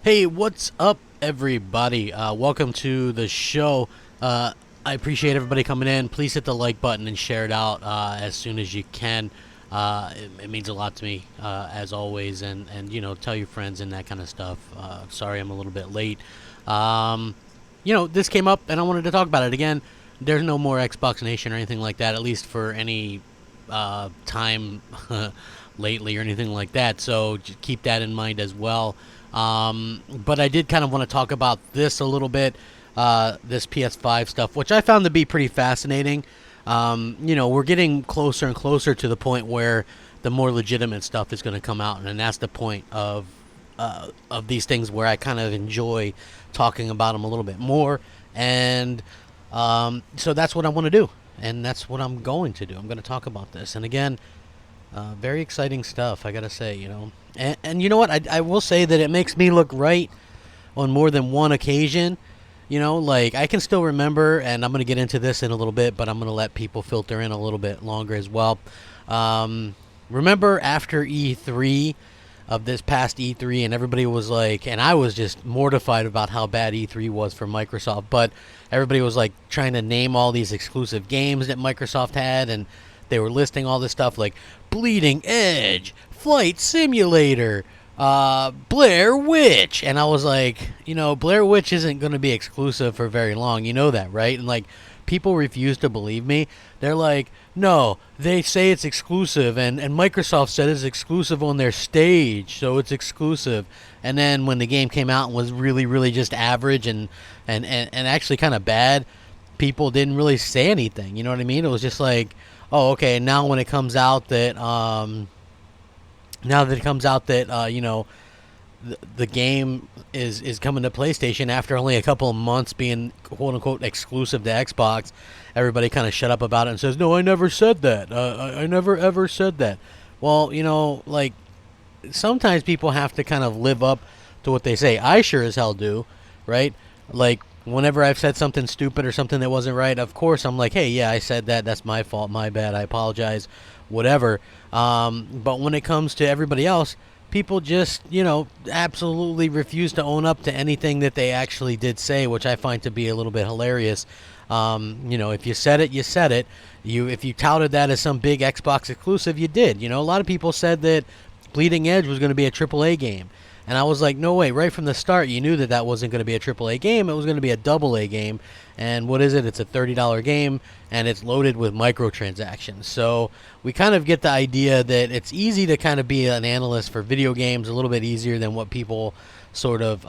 Hey, what's up, everybody? Welcome to the show. I appreciate everybody coming in. Please hit the like button and share it out as soon as you can. It means a lot to me, as always, and tell your friends and that kind of stuff. Sorry, I'm a little bit late. This came up, and I wanted to talk about it again. There's no more Xbox Nation or anything like that, at least for any time lately or anything like that. So just keep that in mind as well. But I did kind of want to talk about this a little bit, this PS5 stuff, which I found to be pretty fascinating. We're getting closer and closer to the point where the more legitimate stuff is going to come out, and that's the point of these things where I kind of enjoy talking about them a little bit more, and so that's what I want to do, and that's what I'm going to do. I'm going to talk about this, and again, very exciting stuff, I gotta say, And you know what? I will say that it makes me look right on more than one occasion. Like I can still remember, and I'm going to get into this in a little bit, but I'm going to let people filter in a little bit longer as well. Remember after E3 of this past E3, and everybody was like, and I was just mortified about how bad E3 was for Microsoft, but everybody was like trying to name all these exclusive games that Microsoft had, and they were listing all this stuff like Bleeding Edge, Flight Simulator, Blair Witch. And I was like, Blair Witch isn't going to be exclusive for very long. You know that, right? And like, people refuse to believe me. They're like, no, they say it's exclusive, and Microsoft said it's exclusive on their stage, so it's exclusive. And then when the game came out and was really, really just average and actually kind of bad, people didn't really say anything. You know what I mean? It was just like, oh, okay. Now when it comes out that the game is coming to PlayStation after only a couple of months being quote unquote exclusive to Xbox, everybody kind of shut up about it and says, no, I never said that. I never ever said that. Well, like sometimes people have to kind of live up to what they say. I sure as hell do, right? Like whenever I've said something stupid or something that wasn't right, of course I'm like, hey, yeah, I said that. That's my fault. My bad. I apologize. Whatever. But when it comes to everybody else, people just, absolutely refuse to own up to anything that they actually did say, which I find to be a little bit hilarious. If you said it, you said it. If you touted that as some big Xbox exclusive, you did. A lot of people said that Bleeding Edge was going to be a AAA game. And I was like, no way, right from the start, you knew that wasn't going to be a AAA game. It was going to be a AA game. And what is it? It's a $30 game, and it's loaded with microtransactions. So we kind of get the idea that it's easy to kind of be an analyst for video games, a little bit easier than what people sort of,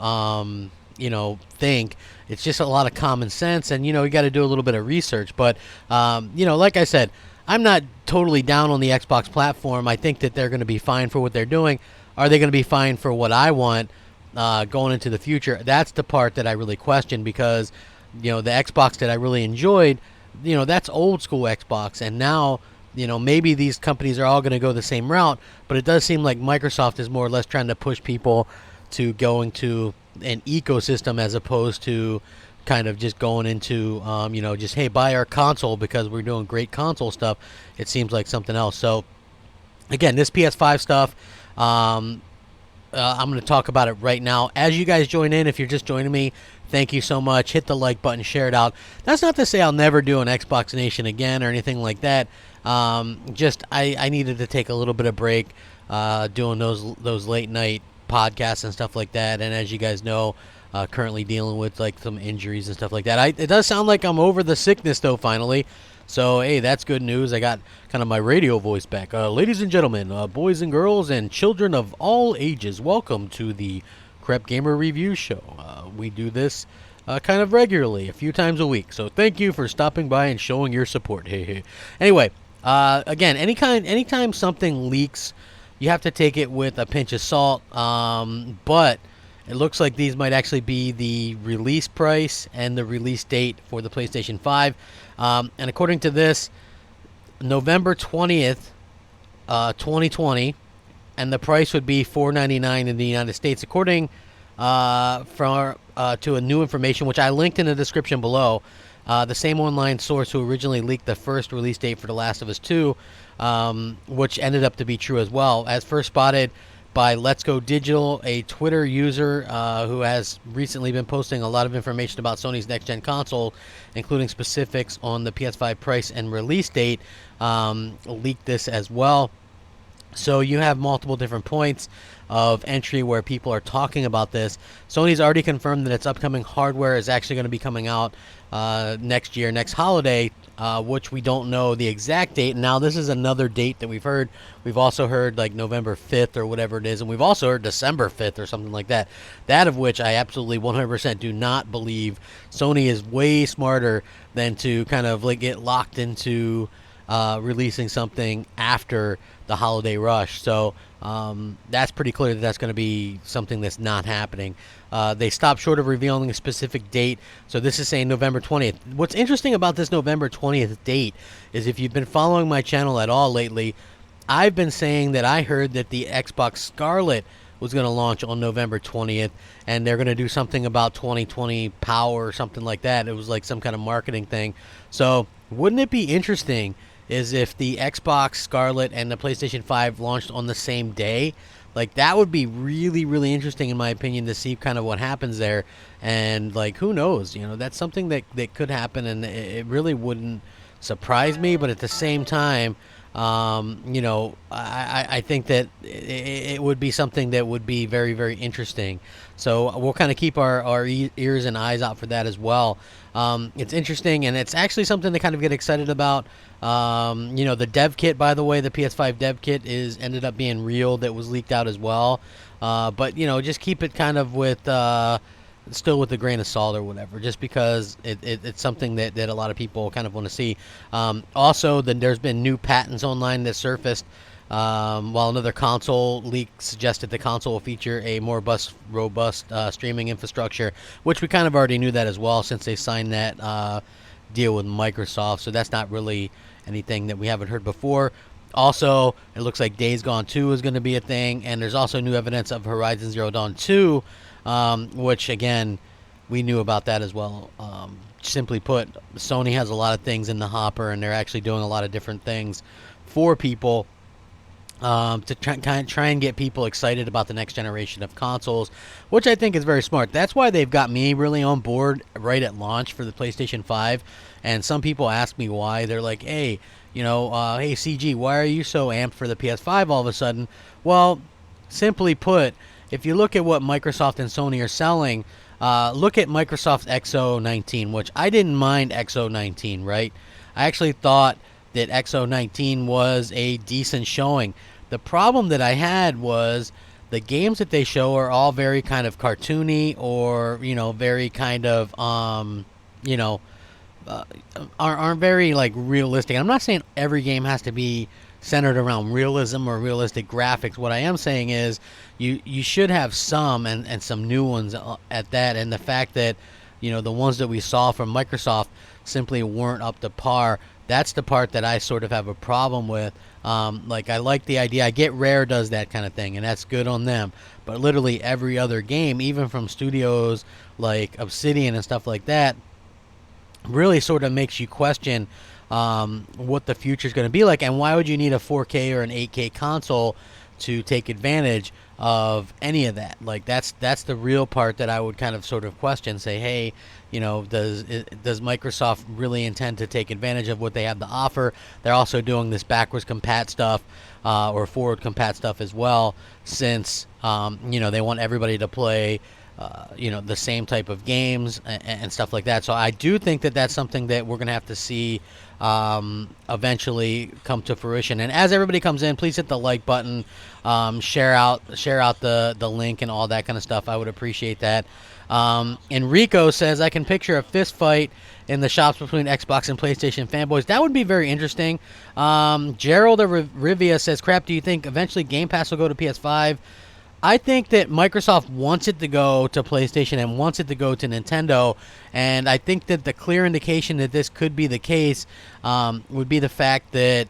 think. It's just a lot of common sense, and, you got to do a little bit of research. But, like I said, I'm not totally down on the Xbox platform. I think that they're going to be fine for what they're doing. Are they going to be fine for what I want going into the future? That's the part that I really question, because, the Xbox that I really enjoyed, that's old school Xbox. And now, maybe these companies are all going to go the same route, but it does seem like Microsoft is more or less trying to push people to go into an ecosystem as opposed to kind of just going into, just, hey, buy our console because we're doing great console stuff. It seems like something else. So, again, this PS5 stuff, I'm going to talk about it right now. As you guys join in, if you're just joining me, thank you so much. Hit the like button, share it out. That's not to say I'll never do an Xbox Nation again or anything like that. Just I needed to take a little bit of break doing those late night podcasts and stuff like that. And as you guys know, currently dealing with like some injuries and stuff like that. It does sound like I'm over the sickness though, finally. So, hey, that's good news. I got kind of my radio voice back. Ladies and gentlemen, boys and girls, and children of all ages, welcome to the Crapgamer Review Show. We do this kind of regularly, a few times a week. So thank you for stopping by and showing your support. Hey. Anyway, again, anytime something leaks, you have to take it with a pinch of salt. But it looks like these might actually be the release price and the release date for the PlayStation 5. And according to this, November 20th, 2020, and the price would be $4.99 in the United States, according to a new information, which I linked in the description below. The same online source who originally leaked the first release date for The Last of Us 2, which ended up to be true as well. As first spotted, by Let's Go Digital, a Twitter user who has recently been posting a lot of information about Sony's next-gen console, including specifics on the PS5 price and release date, leaked this as well. So you have multiple different points of entry where people are talking about this. Sony's already confirmed that its upcoming hardware is actually going to be coming out next year, next holiday, which we don't know the exact date. Now, this is another date that we've heard. We've also heard like November 5th or whatever it is, and we've also heard December 5th or something like that. That of which I absolutely 100% do not believe. Sony is way smarter than to kind of like get locked into releasing something after the holiday rush. So that's pretty clear that that's going to be something that's not happening. They stopped short of revealing a specific date, so this is saying November 20th. What's interesting about this November 20th date is, if you've been following my channel at all lately, I've been saying that I heard that the Xbox Scarlet was going to launch on November 20th, and they're going to do something about 2020 power or something like that. It was like some kind of marketing thing. So wouldn't it be interesting is if the Xbox Scarlet and the PlayStation 5 launched on the same day? Like, that would be really, really interesting, in my opinion, to see kind of what happens there. And, like, who knows? You know, that's something that could happen, and it really wouldn't surprise me. But at the same time, you know, I think that it would be something that would be very, very interesting. So we'll kind of keep our ears and eyes out for that as well. It's interesting, and it's actually something to kind of get excited about. You know, the dev kit, by the way, the PS5 dev kit ended up being real. That was leaked out as well. But, you know, just keep it kind of with still with a grain of salt or whatever, just because it's something that a lot of people kind of want to see. Also, there's been new patents online that surfaced, while another console leak suggested the console will feature a more robust streaming infrastructure, which we kind of already knew that as well, since they signed that deal with Microsoft. So that's not really anything that we haven't heard before. Also, it looks like Days Gone 2 is going to be a thing, and there's also new evidence of Horizon Zero Dawn 2, which, again, we knew about that as well. Simply put, Sony has a lot of things in the hopper, and they're actually doing a lot of different things for people to try and get people excited about the next generation of consoles, which I think is very smart. That's why they've got me really on board right at launch for the PlayStation 5. And some people ask me why. They're like, hey, you know, hey, CG, why are you so amped for the PS5 all of a sudden? Well, simply put, if you look at what Microsoft and Sony are selling, look at Microsoft's XO19, which I didn't mind XO19, right? I actually thought that XO19 was a decent showing. The problem that I had was the games that they show are all very kind of cartoony, or, you know, very kind of, you know, aren't very, like, realistic. I'm not saying every game has to be centered around realism or realistic graphics. What I am saying is you should have some, and some new ones at that. And the fact that, you know, the ones that we saw from Microsoft simply weren't up to par, that's the part that I sort of have a problem with. Like, I like the idea. I get Rare does that kind of thing, and that's good on them. But literally every other game, even from studios like Obsidian and stuff like that, really sort of makes you question what the future is going to be like, and why would you need a 4K or an 8K console to take advantage of any of that? Like, that's the real part that I would kind of sort of question. Say, hey, you know, does Microsoft really intend to take advantage of what they have to offer? They're also doing this backwards compat stuff, or forward compat stuff as well, since you know, they want everybody to play you know, the same type of games and stuff like that. So I do think that that's something that we're going to have to see eventually come to fruition. And as everybody comes in, please hit the like button, share out the link and all that kind of stuff. I would appreciate that. Enrico says, I can picture a fist fight in the shops between Xbox and PlayStation fanboys. That would be very interesting. Gerald of Rivia says, Crap, do you think eventually Game Pass will go to PS5? I think that Microsoft wants it to go to PlayStation and wants it to go to Nintendo, and I think that the clear indication that this could be the case would be the fact that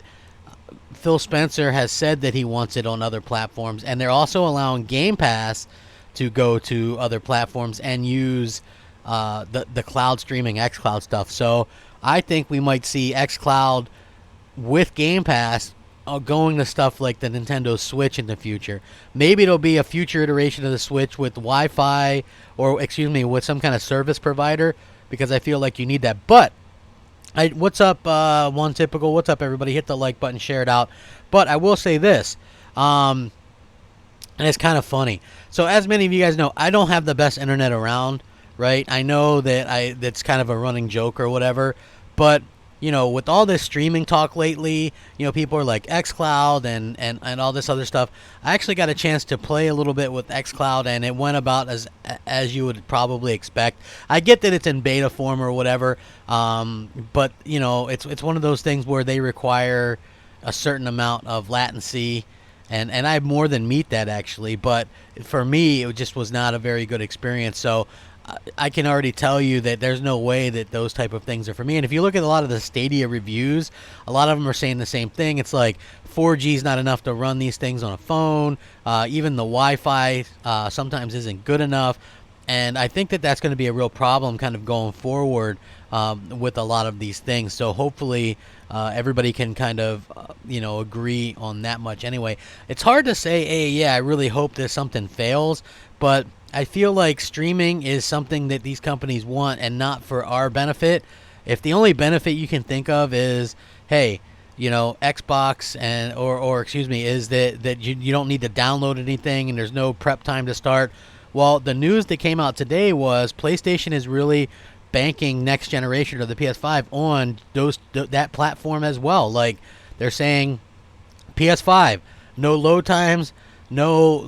Phil Spencer has said that he wants it on other platforms, and they're also allowing Game Pass to go to other platforms and use the cloud streaming xCloud stuff. So I think we might see xCloud with Game Pass going to stuff like the Nintendo Switch in the future. Maybe it'll be a future iteration of the Switch with Wi-Fi, or excuse me, with some kind of service provider, because I feel like you need that. But what's up, One Typical? What's up, everybody? Hit the like button, share it out. But I will say this, and it's kind of funny. So as many of you guys know, I don't have the best internet around, right? I know that that's kind of a running joke or whatever, but with all this streaming talk lately, people are like xCloud and all this other stuff. I actually got a chance to play a little bit with xCloud, and it went about as you would probably expect. I get that it's in beta form or whatever, but it's one of those things where they require a certain amount of latency, and I more than meet that actually. But for me, it just was not a very good experience. So I can already tell you that there's no way that those type of things are for me. And if you look at a lot of the Stadia reviews, a lot of them are saying the same thing. It's like 4G is not enough to run these things on a phone. Even the Wi-Fi sometimes isn't good enough. And I think that that's going to be a real problem kind of going forward with a lot of these things. So hopefully everybody can kind of, agree on that much anyway. It's hard to say, hey, yeah, I really hope that something fails. But I feel like streaming is something that these companies want and not for our benefit. If the only benefit you can think of is, hey, Xbox or excuse me, is that you don't need to download anything and there's no prep time to start. Well, the news that came out today was PlayStation is really banking next generation of the PS5 on that platform as well. Like they're saying PS5, no load times, no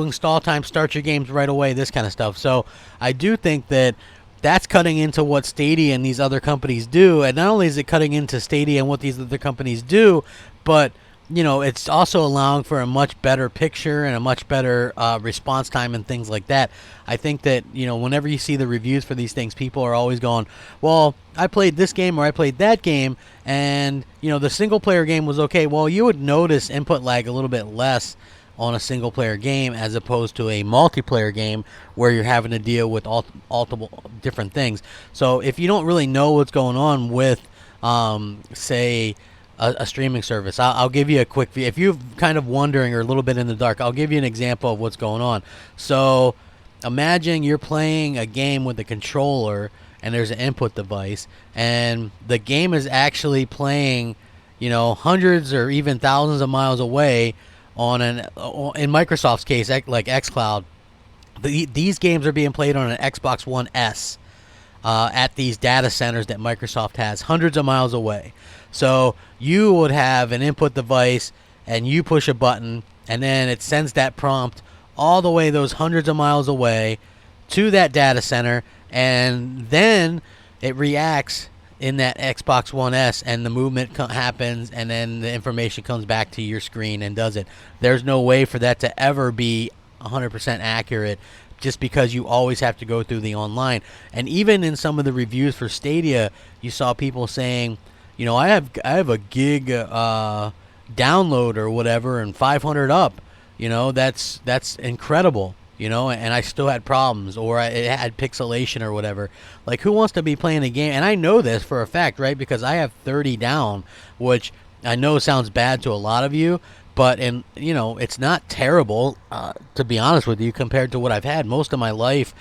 install time, start your games right away, this kind of stuff. So I do think that that's cutting into what Stadia and these other companies do. And not only is it cutting into Stadia and what these other companies do, but it's also allowing for a much better picture and a much better response time and things like that. I think that, whenever you see the reviews for these things, people are always going, well, I played this game or I played that game, and, the single-player game was okay. Well, you would notice input lag a little bit less on a single-player game as opposed to a multiplayer game where you're having to deal with multiple different things. So if you don't really know what's going on with, say, a streaming service, I'll give you a quick view. If you're kind of wondering or a little bit in the dark, I'll give you an example of what's going on. So imagine you're playing a game with a controller and there's an input device, and the game is actually playing, hundreds or even thousands of miles away in Microsoft's case, like xCloud. These games are being played on an Xbox One S at these data centers that Microsoft has hundreds of miles away. So you would have an input device and you push a button and then it sends that prompt all the way those hundreds of miles away to that data center, and then it reacts in that Xbox One S and the movement happens, and then the information comes back to your screen and does it. There's no way for that to ever be 100% accurate, just because you always have to go through the online. And even in some of the reviews for Stadia, you saw people saying, I have a gig download or whatever and 500 up. That's incredible. And I still had problems, or it had pixelation or whatever. Like, who wants to be playing a game? And I know this for a fact, right? Because I have 30 down, which I know sounds bad to a lot of you, but it's not terrible, to be honest with you, compared to what I've had most of my life.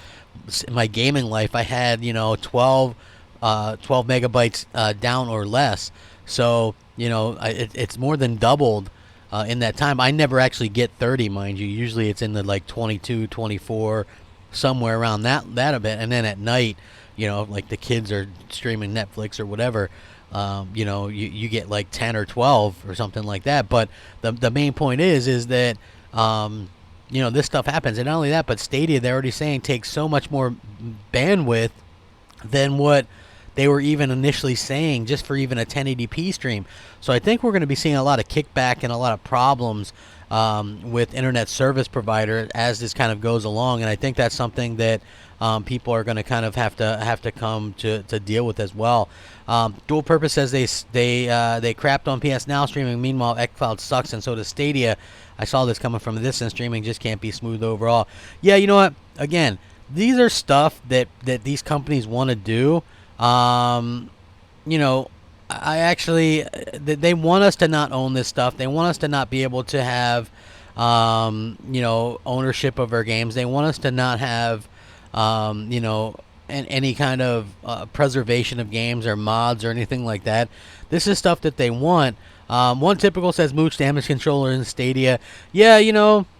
My gaming life, I had 12 megabytes down or less. So it's more than doubled in that time. I never actually get 30, mind you. Usually it's in the 22, 24, somewhere around that a bit. And then at night, like the kids are streaming Netflix or whatever, you get 10 or 12 or something like that. But the main point is that this stuff happens. And not only that, but Stadia, they're already saying, takes so much more bandwidth than what they were even initially saying just for even a 1080p stream. So I think we're going to be seeing a lot of kickback and a lot of problems with internet service provider as this kind of goes along. And I think that's something that people are going to kind of have to come to deal with as well. Dual Purpose says they crapped on PS Now streaming. Meanwhile, xCloud sucks, and so does Stadia. I saw this coming from this, and streaming just can't be smooth overall. Yeah, you know what? Again, these are stuff that these companies want to do. I actually, they want us to not own this stuff. They want us to not be able to have, ownership of our games. They want us to not have, any kind of preservation of games or mods or anything like that. This is stuff that they want. One typical says Mooch damage controller in Stadia. Yeah,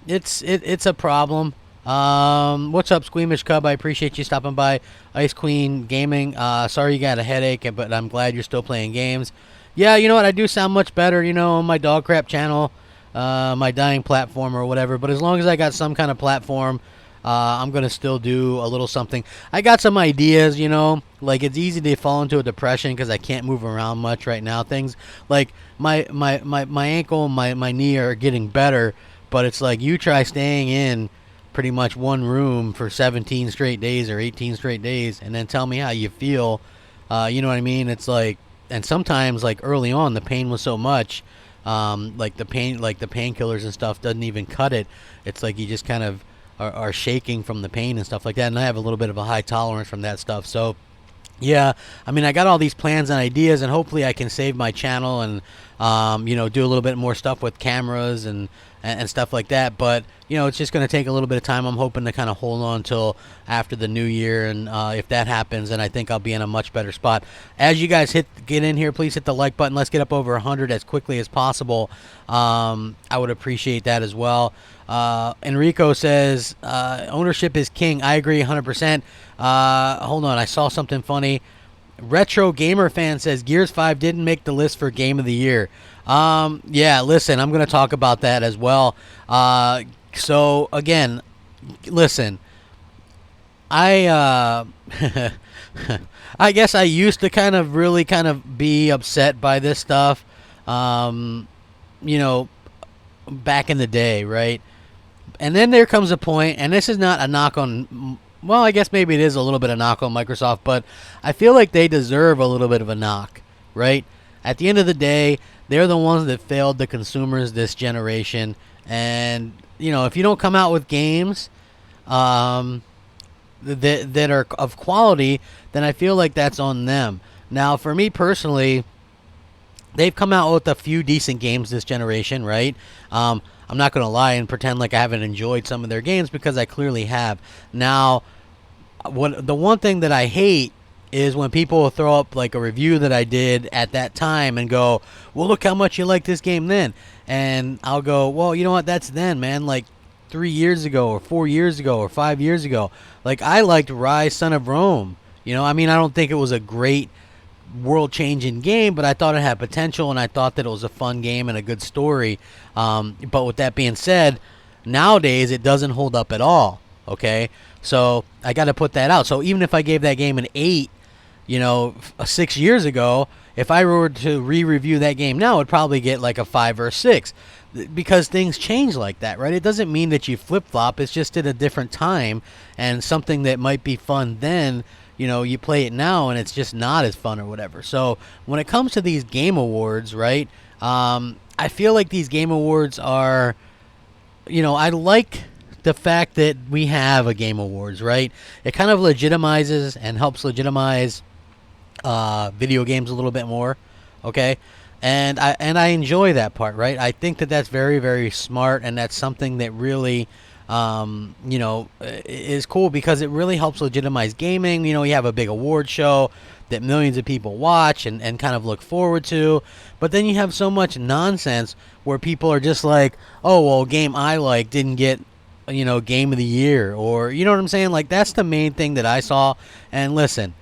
it's a problem. What's up, Squeamish Cub? I appreciate you stopping by. Ice Queen Gaming. Sorry you got a headache, but I'm glad you're still playing games. Yeah, you know what? I do sound much better, on my dog crap channel, my dying platform or whatever. But as long as I got some kind of platform, I'm going to still do a little something. I got some ideas, like it's easy to fall into a depression because I can't move around much right now. Things like my ankle and my knee are getting better, but it's like you try staying in pretty much one room for 17 straight days or 18 straight days and then tell me how you feel. You know what I mean? It's like, and sometimes like early on the pain was so much, like the painkillers and stuff doesn't even cut it. It's like you just kind of are shaking from the pain and stuff like that, and I have a little bit of a high tolerance from that stuff. So yeah, I mean, I got all these plans and ideas, and hopefully I can save my channel and do a little bit more stuff with cameras and stuff like that. But it's just going to take a little bit of time. I'm hoping to kind of hold on until after the new year, and if that happens, then I think I'll be in a much better spot. As you guys get in here, please hit the like button. Let's get up over 100 as quickly as possible. I would appreciate that as well. Enrico says ownership is king. I agree 100%. Hold on, I saw something funny. Retro Gamer Fan says Gears 5 didn't make the list for Game of the Year. Yeah, listen, I'm going to talk about that as well. So again, listen, I I guess I used to kind of really kind of be upset by this stuff, back in the day, right? And then there comes a point, and this is not a knock on, well, I guess maybe it is a little bit of knock on Microsoft, but I feel like they deserve a little bit of a knock, right? At the end of the day, they're the ones that failed the consumers this generation. And, if you don't come out with games that are of quality, then I feel like that's on them. Now, for me personally, they've come out with a few decent games this generation, right? I'm not going to lie and pretend like I haven't enjoyed some of their games because I clearly have. Now, the one thing that I hate is when people will throw up like a review that I did at that time and go, well, look how much you like this game then. And I'll go, well, you know what? That's then, man. Like 3 years ago or 4 years ago or 5 years ago. Like I liked Rise, Son of Rome. I mean, I don't think it was a great world-changing game, but I thought it had potential, and I thought that it was a fun game and a good story. But with that being said, nowadays it doesn't hold up at all. Okay, so I got to put that out. So even if I gave that game an 8, 6 years ago, if I were to re-review that game now, it'd probably get like a 5 or a 6, because things change like that, right? It doesn't mean that you flip-flop. It's just at a different time, and something that might be fun then, you play it now and it's just not as fun or whatever. So when it comes to these game awards, right, I feel like these game awards are, I like the fact that we have a game awards, right? It kind of legitimizes and helps legitimize video games a little bit more, okay? And I enjoy that part, right? I think that that's very, very smart, and that's something that really is cool because it really helps legitimize gaming. You have a big award show that millions of people watch and kind of look forward to. But then you have so much nonsense where people are just like, oh, well, game I like didn't get, game of the year, or, you know what I'm saying? Like, that's the main thing that I saw. And listen,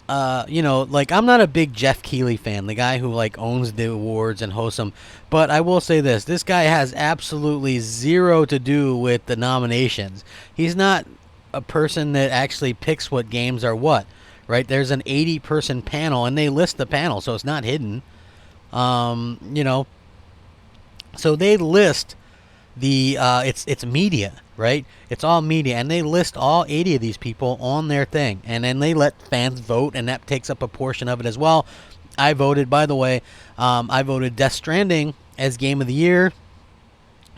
like I'm not a big Jeff Keighley fan, the guy who like owns the awards and hosts them. But I will say this guy has absolutely zero to do with the nominations. He's not a person that actually picks what games are what, right? There's an 80-person panel, and they list the panel, so it's not hidden. So they list the it's media, right? It's all media, and they list all 80 of these people on their thing, and then they let fans vote, and that takes up a portion of it as well. I voted, by the way, I voted Death Stranding as Game of the Year.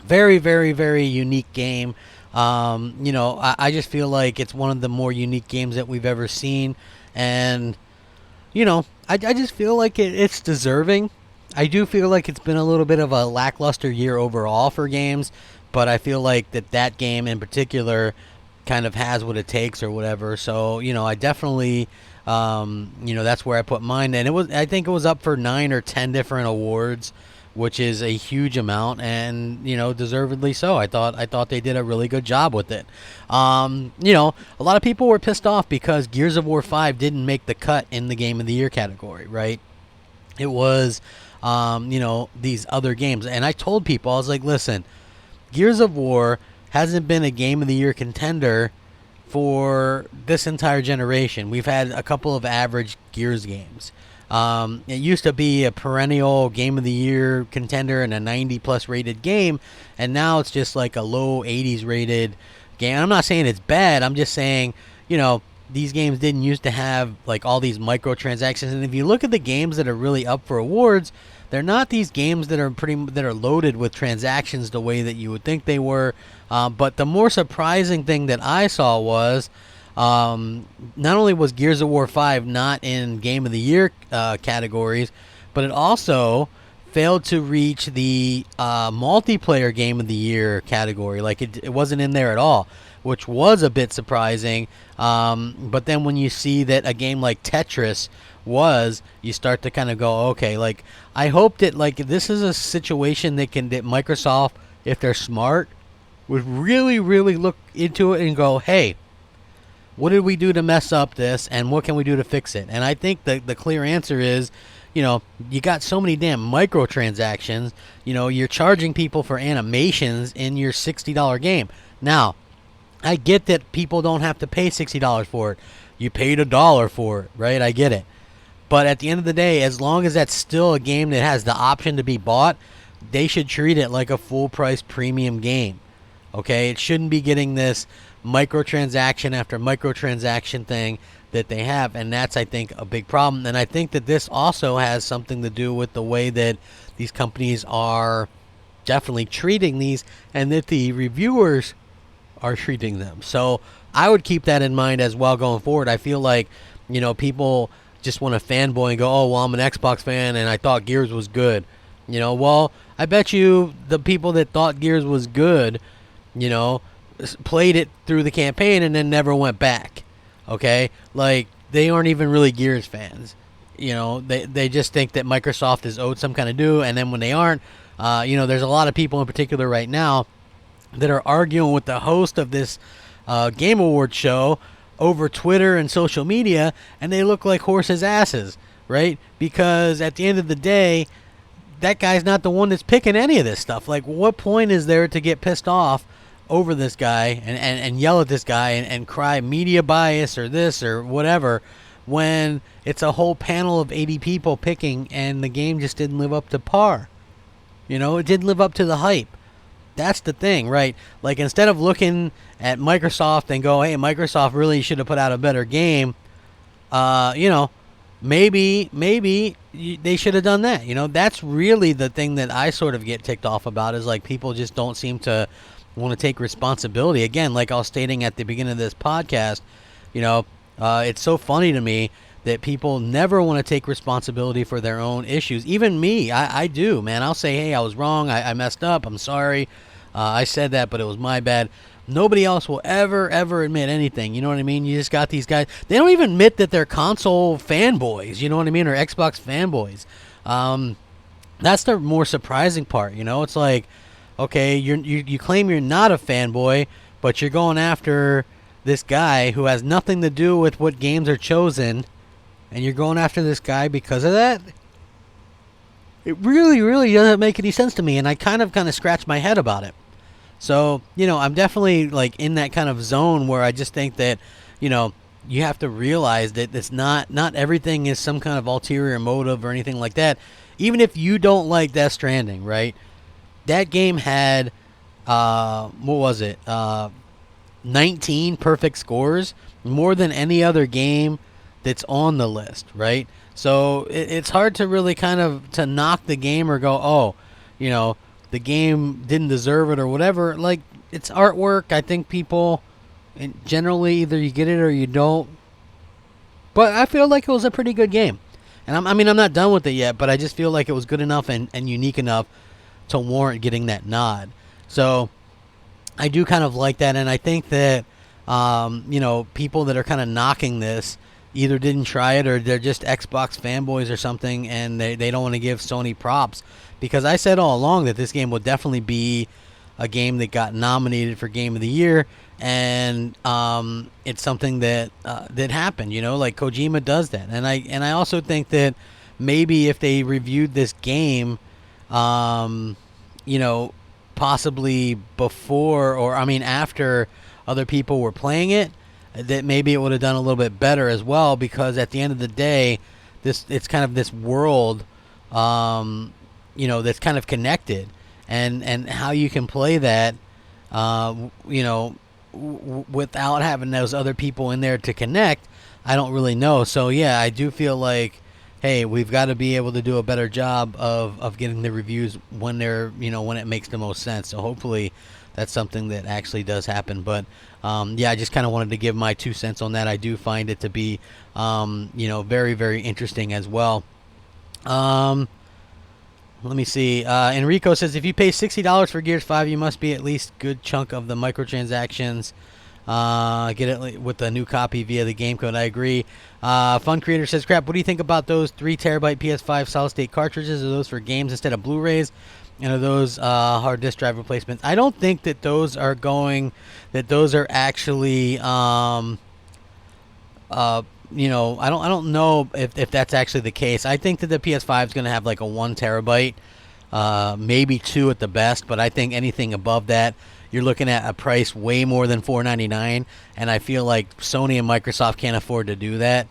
Very, very, very unique game. I just feel like it's one of the more unique games that we've ever seen, and I just feel like it's deserving. I do feel like it's been a little bit of a lackluster year overall for games, but I feel like that game in particular kind of has what it takes or whatever. So, I definitely, that's where I put mine. And I think it was up for 9 or 10 different awards, which is a huge amount, and deservedly so. I thought they did a really good job with it. A lot of people were pissed off because Gears of War 5 didn't make the cut in the Game of the Year category, right? It was, these other games, and I told people, I was like, listen, Gears of War hasn't been a Game of the Year contender for this entire generation. We've had a couple of average Gears games. It used to be a perennial Game of the Year contender and a 90-plus rated game, and now it's just like a low 80s rated game. I'm not saying it's bad. I'm just saying, these games didn't used to have like all these microtransactions. And if you look at the games that are really up for awards, they're not these games that are loaded with transactions the way that you would think they were. But the more surprising thing that I saw was, not only was Gears of War 5 not in Game of the Year categories, but it also failed to reach the multiplayer Game of the Year category. Like it wasn't in there at all, which was a bit surprising. But then when you see that a game like Tetris was, you start to kind of go, okay, like I hope that like this is a situation that Microsoft, if they're smart, would really, really look into it and go, hey, what did we do to mess up this, and what can we do to fix it? And I think the clear answer is, you got so many damn microtransactions. You're charging people for animations in your $60 game. Now, I get that people don't have to pay $60 for it. You paid $1 for it, right? I get it. But at the end of the day, as long as that's still a game that has the option to be bought, they should treat it like a full-price premium game. Okay? It shouldn't be getting this microtransaction after microtransaction thing that they have, and that's, I think, a big problem. And I think that this also has something to do with the way that these companies are definitely treating these, and that the reviewers are treating them. So I would keep that in mind as well going forward. I feel like, people just want to fanboy and go, oh, well, I'm an Xbox fan and I thought Gears was good. Well, I bet you the people that thought Gears was good, played it through the campaign and then never went back. Okay? Like, they aren't even really Gears fans. They just think that Microsoft is owed some kind of due, and then when they aren't, there's a lot of people in particular right now that are arguing with the host of this Game Awards show over Twitter and social media, and they look like horses' asses, right? Because at the end of the day, that guy's not the one that's picking any of this stuff. Like, what point is there to get pissed off over this guy and yell at this guy and cry media bias or this or whatever, when it's a whole panel of 80 people picking and the game just didn't live up to par? It didn't live up to the hype. That's the thing, right? Like, instead of looking at Microsoft and go, hey, Microsoft really should have put out a better game, maybe they should have done that. That's really the thing that I sort of get ticked off about, is like people just don't seem to want to take responsibility. Again, like I was stating at the beginning of this podcast, it's so funny to me that people never want to take responsibility for their own issues. Even me, I do, man. I'll say, hey, I was wrong. I messed up. I'm sorry. I said that, but it was my bad. Nobody else will ever admit anything. You know what I mean? You just got these guys. They don't even admit that they're console fanboys. You know what I mean? Or Xbox fanboys. That's the more surprising part. It's like, okay, you claim you're not a fanboy, but you're going after this guy who has nothing to do with what games are chosen, and you're going after this guy because of that? It really, really doesn't make any sense to me, and I kind of scratch my head about it. So, I'm definitely like in that kind of zone where I just think that, you have to realize that it's not everything is some kind of ulterior motive or anything like that. Even if you don't like Death Stranding, right? That game had, 19 perfect scores, more than any other game that's on the list, right? So it's hard to really kind of to knock the game or go, oh, the game didn't deserve it or whatever. Like, it's artwork. I think people, generally, either you get it or you don't. But I feel like it was a pretty good game. And I mean, I'm not done with it yet, but I just feel like it was good enough and unique enough to warrant getting that nod. So I do kind of like that, and I think that people that are kind of knocking this either didn't try it or they're just Xbox fanboys or something, and they don't want to give Sony props, because I said all along that this game would definitely be a game that got nominated for Game of the Year, and it's something that that happened. Like Kojima does that, and I also think that maybe if they reviewed this game, possibly before, or I mean after other people were playing it, that maybe it would have done a little bit better as well, because at the end of the day, it's kind of this world that's kind of connected, and how you can play that without having those other people in there to connect, I don't really know. So yeah, I do feel like, hey, we've got to be able to do a better job of getting the reviews when they're, when it makes the most sense. So hopefully that's something that actually does happen. But I just kind of wanted to give my 2 cents on that. I do find it to be, very, very interesting as well. Let me see. Enrico says, if you pay $60 for Gears 5, you must be at least good chunk of the microtransactions. Get it with a new copy via the game code. I agree. Fun Creator says, crap, what do you think about those 3 terabyte PS5 solid state cartridges? Are those for games instead of Blu-rays? And are those hard disk drive replacements? I don't think that those are actually I don't know if that's actually the case. I think that the PS5 is going to have like a 1 terabyte, maybe 2 at the best, but I think anything above that, you're looking at a price way more than $499, and I feel like Sony and Microsoft can't afford to do that.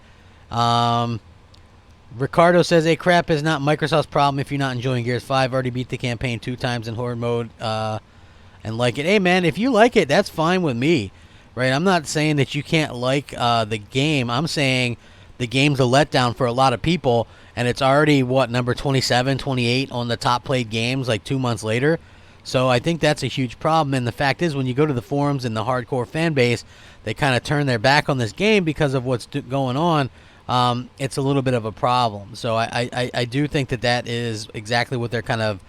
Ricardo says, "Hey, crap is not Microsoft's problem if you're not enjoying Gears 5. Already beat the campaign 2 times in horde mode and like it." Hey, man, if you like it, that's fine with me, right? I'm not saying that you can't like the game. I'm saying the game's a letdown for a lot of people, and it's already, number 27, 28 on the top played games like 2 months later. So I think that's a huge problem. And the fact is, when you go to the forums and the hardcore fan base, they kind of turn their back on this game because of what's going on. It's a little bit of a problem. So I do think that is exactly what they're kind of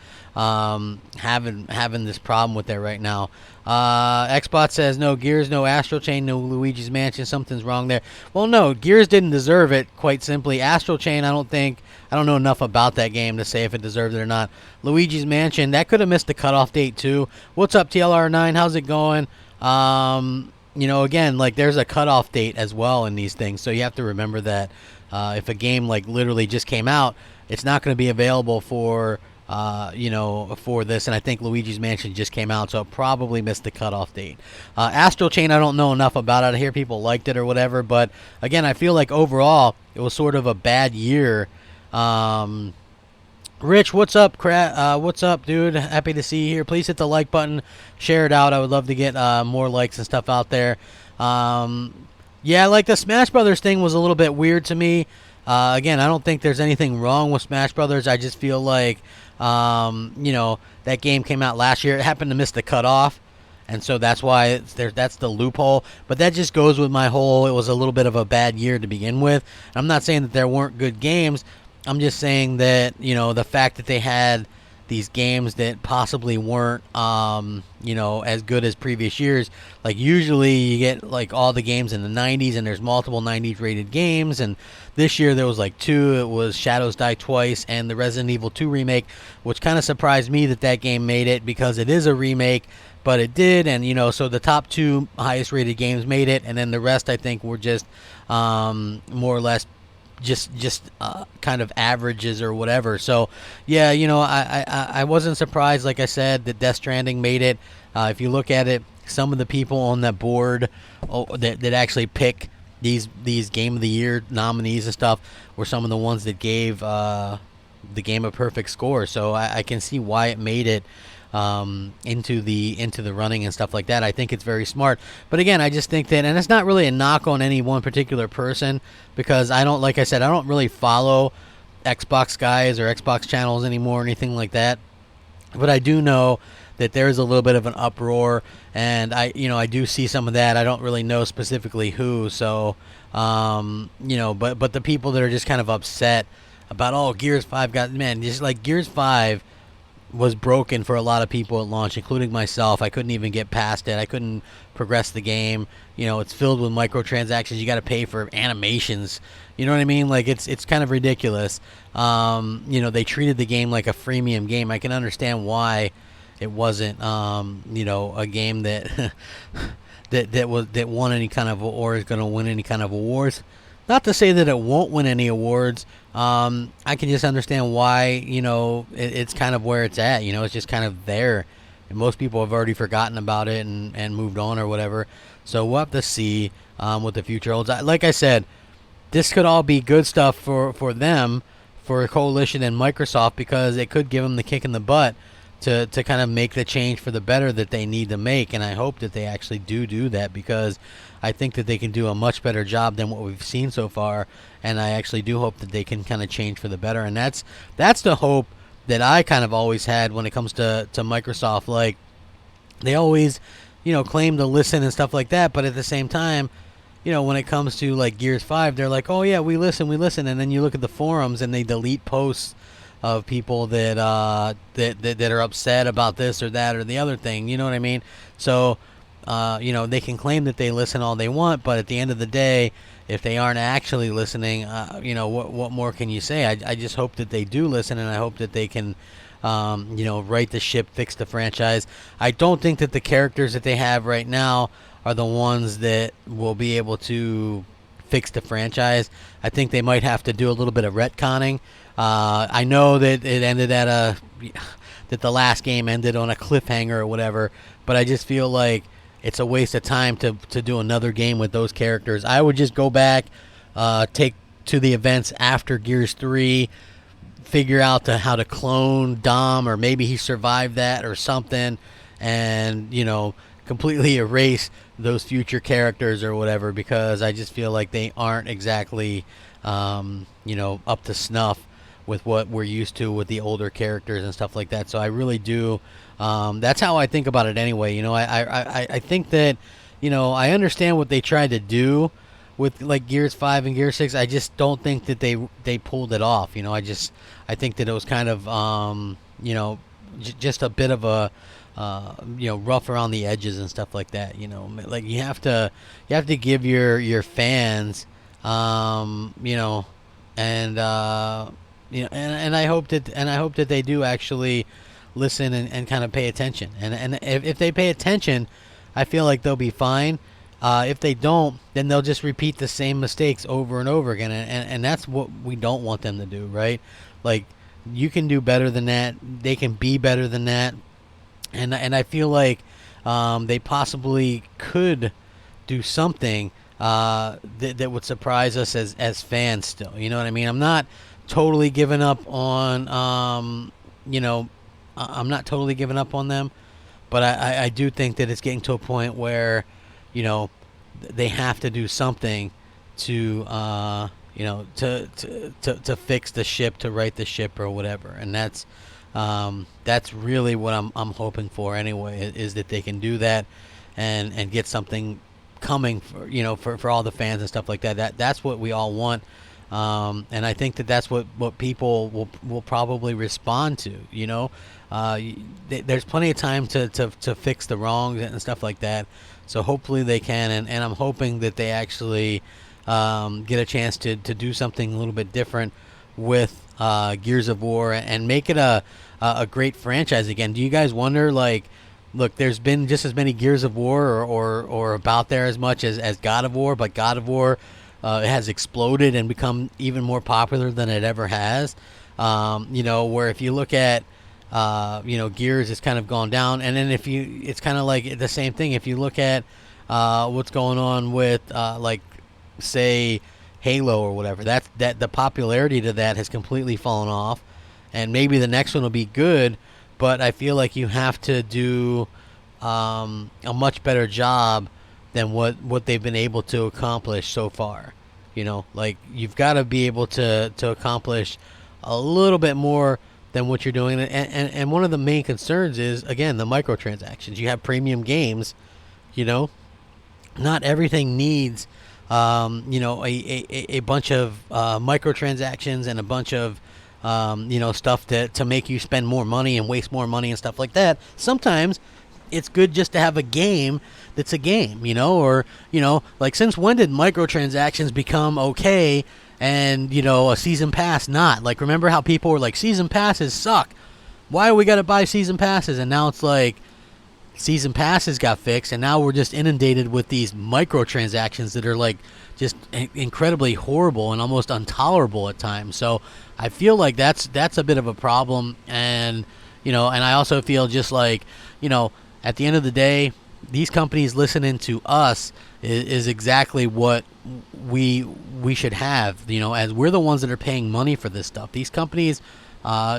having this problem with there right now. Xbot says, no Gears, no Astral Chain, no Luigi's Mansion. Something's wrong there. Well, no, Gears didn't deserve it, quite simply. Astral Chain, I don't know enough about that game to say if it deserved it or not. Luigi's Mansion, that could have missed the cutoff date too. What's up, TLR9? How's it going? Again, like, there's a cutoff date as well in these things, so you have to remember that if a game like literally just came out, it's not going to be available for for this. And I think Luigi's Mansion just came out, so it probably missed the cutoff date. Astral Chain, I don't know enough about it. I hear people liked it or whatever, but again, I feel like overall it was sort of a bad year. Rich, what's up, what's up, dude? Happy to see you here. Please hit the like button, share it out. I would love to get more likes and stuff out there. Yeah, like the Smash Brothers thing was a little bit weird to me. Again, I don't think there's anything wrong with Smash Brothers. I just feel like, that game came out last year. It happened to miss the cutoff, and so that's why that's the loophole. But that just goes with my whole, it was a little bit of a bad year to begin with. I'm not saying that there weren't good games. I'm just saying that, the fact that they had these games that possibly weren't, as good as previous years. Like, usually you get, like, all the games in the 90s, and there's multiple 90s rated games, and this year there was, like, 2. It was Shadows Die Twice and the Resident Evil 2 remake, which kind of surprised me that game made it, because it is a remake, but it did, and, so the top 2 highest rated games made it, and then the rest, I think, were just more or less just kind of averages or whatever. So yeah, I wasn't surprised, like I said, that Death Stranding made it. If you look at it, some of the people on that board that actually pick these Game of the Year nominees and stuff were some of the ones that gave the game a perfect score. So I can see why it made it into the running and stuff like that. I think it's very smart. But again, I just think that, and it's not really a knock on any one particular person, because I don't really follow Xbox guys or Xbox channels anymore or anything like that. But I do know that there's a little bit of an uproar, and I do see some of that. I don't really know specifically who. So but the people that are just kind of upset about, oh, Gears 5 got, man, just like Gears 5 was broken for a lot of people at launch, including myself. I couldn't even get past it. I couldn't progress the game. You know, it's filled with microtransactions. You got to pay for animations. You know what I mean? Like, it's kind of ridiculous. You know, they treated the game like a freemium game. I can understand why it wasn't, you know, a game that that won any kind of, or is going to win any kind of awards. Not to say that it won't win any awards. I can just understand why, you know, it's kind of where it's at. You know, it's just kind of there. And most people have already forgotten about it and moved on or whatever. So we'll have to see what the future holds. Like I said, this could all be good stuff for them, for Coalition and Microsoft, because it could give them the kick in the butt to kind of make the change for the better that they need to make. And I hope that they actually do that, because I think that they can do a much better job than what we've seen so far. And I actually do hope that they can kind of change for the better. And that's the hope that I kind of always had when it comes to Microsoft. Like, they always, you know, claim to listen and stuff like that, but at the same time, you know, when it comes to like Gears 5, they're like, oh yeah, we listen, and then you look at the forums and they delete posts of people that that are upset about this or that or the other thing. You know what I mean? So, you know, they can claim that they listen all they want, but at the end of the day, if they aren't actually listening, you know, what more can you say? I just hope that they do listen, and I hope that they can, you know, right the ship, fix the franchise. I don't think that the characters that they have right now are the ones that will be able to fix the franchise. I think they might have to do a little bit of retconning. I know that it ended at that the last game ended on a cliffhanger or whatever, but I just feel like it's a waste of time to do another game with those characters. I would just go back, take to the events after Gears 3, figure out how to clone Dom, or maybe he survived that or something, and, you know, completely erase those future characters or whatever, because I just feel like they aren't exactly, you know, up to snuff with what we're used to with the older characters and stuff like that. So I really do. That's how I think about it anyway. You know, I think that, you know, I understand what they tried to do with like Gears 5 and Gears 6. I just don't think that they pulled it off. You know, I think that it was kind of, you know, just a bit of a, you know, rough around the edges and stuff like that. You know, like you have to give your fans, you know, and you know, and I hope that they do actually listen and kind of pay attention. And if they pay attention, I feel like they'll be fine. If they don't, then they'll just repeat the same mistakes over and over again. And that's what we don't want them to do, right? Like, you can do better than that. They can be better than that. And I feel like they possibly could do something that would surprise us as fans still. You know what I mean? I'm not totally giving up on, you know, I'm not totally giving up on them, but I do think that it's getting to a point where, you know, they have to do something to, you know, to fix the ship, to right the ship or whatever. And that's really what I'm hoping for anyway, is that they can do that and get something coming for, you know, for all the fans and stuff like that. That's what we all want. And I think that that's what people will probably respond to. You know, there's plenty of time to fix the wrongs and stuff like that. So hopefully they can, and I'm hoping that they actually get a chance to do something a little bit different with Gears of War and make it a great franchise again. Do you guys wonder, like, look, there's been just as many Gears of War or about there as much as God of War, but God of War has exploded and become even more popular than it ever has. You know, where if you look at, you know, Gears has kind of gone down, and then it's kind of like the same thing. If you look at what's going on with, like, say, Halo or whatever, that the popularity to that has completely fallen off, and maybe the next one will be good, but I feel like you have to do a much better job than what they've been able to accomplish so far. You know, like, you've got to be able to accomplish a little bit more than what you're doing. And one of the main concerns is, again, the microtransactions. You have premium games, you know, not everything needs you know, a bunch of microtransactions and a bunch of you know, stuff to make you spend more money and waste more money and stuff like that. Sometimes it's good just to have a game that's a game, you know, or, you know, like, since when did microtransactions become okay and, you know, a season pass not? Like, remember how people were like, season passes suck. Why do we got to buy season passes? And now it's like, season passes got fixed, and now we're just inundated with these microtransactions that are like just incredibly horrible and almost intolerable at times. So I feel like that's a bit of a problem. And, you know, and I also feel just like, you know, at the end of the day, these companies listening to us is exactly what we should have, you know, as we're the ones that are paying money for this stuff. These companies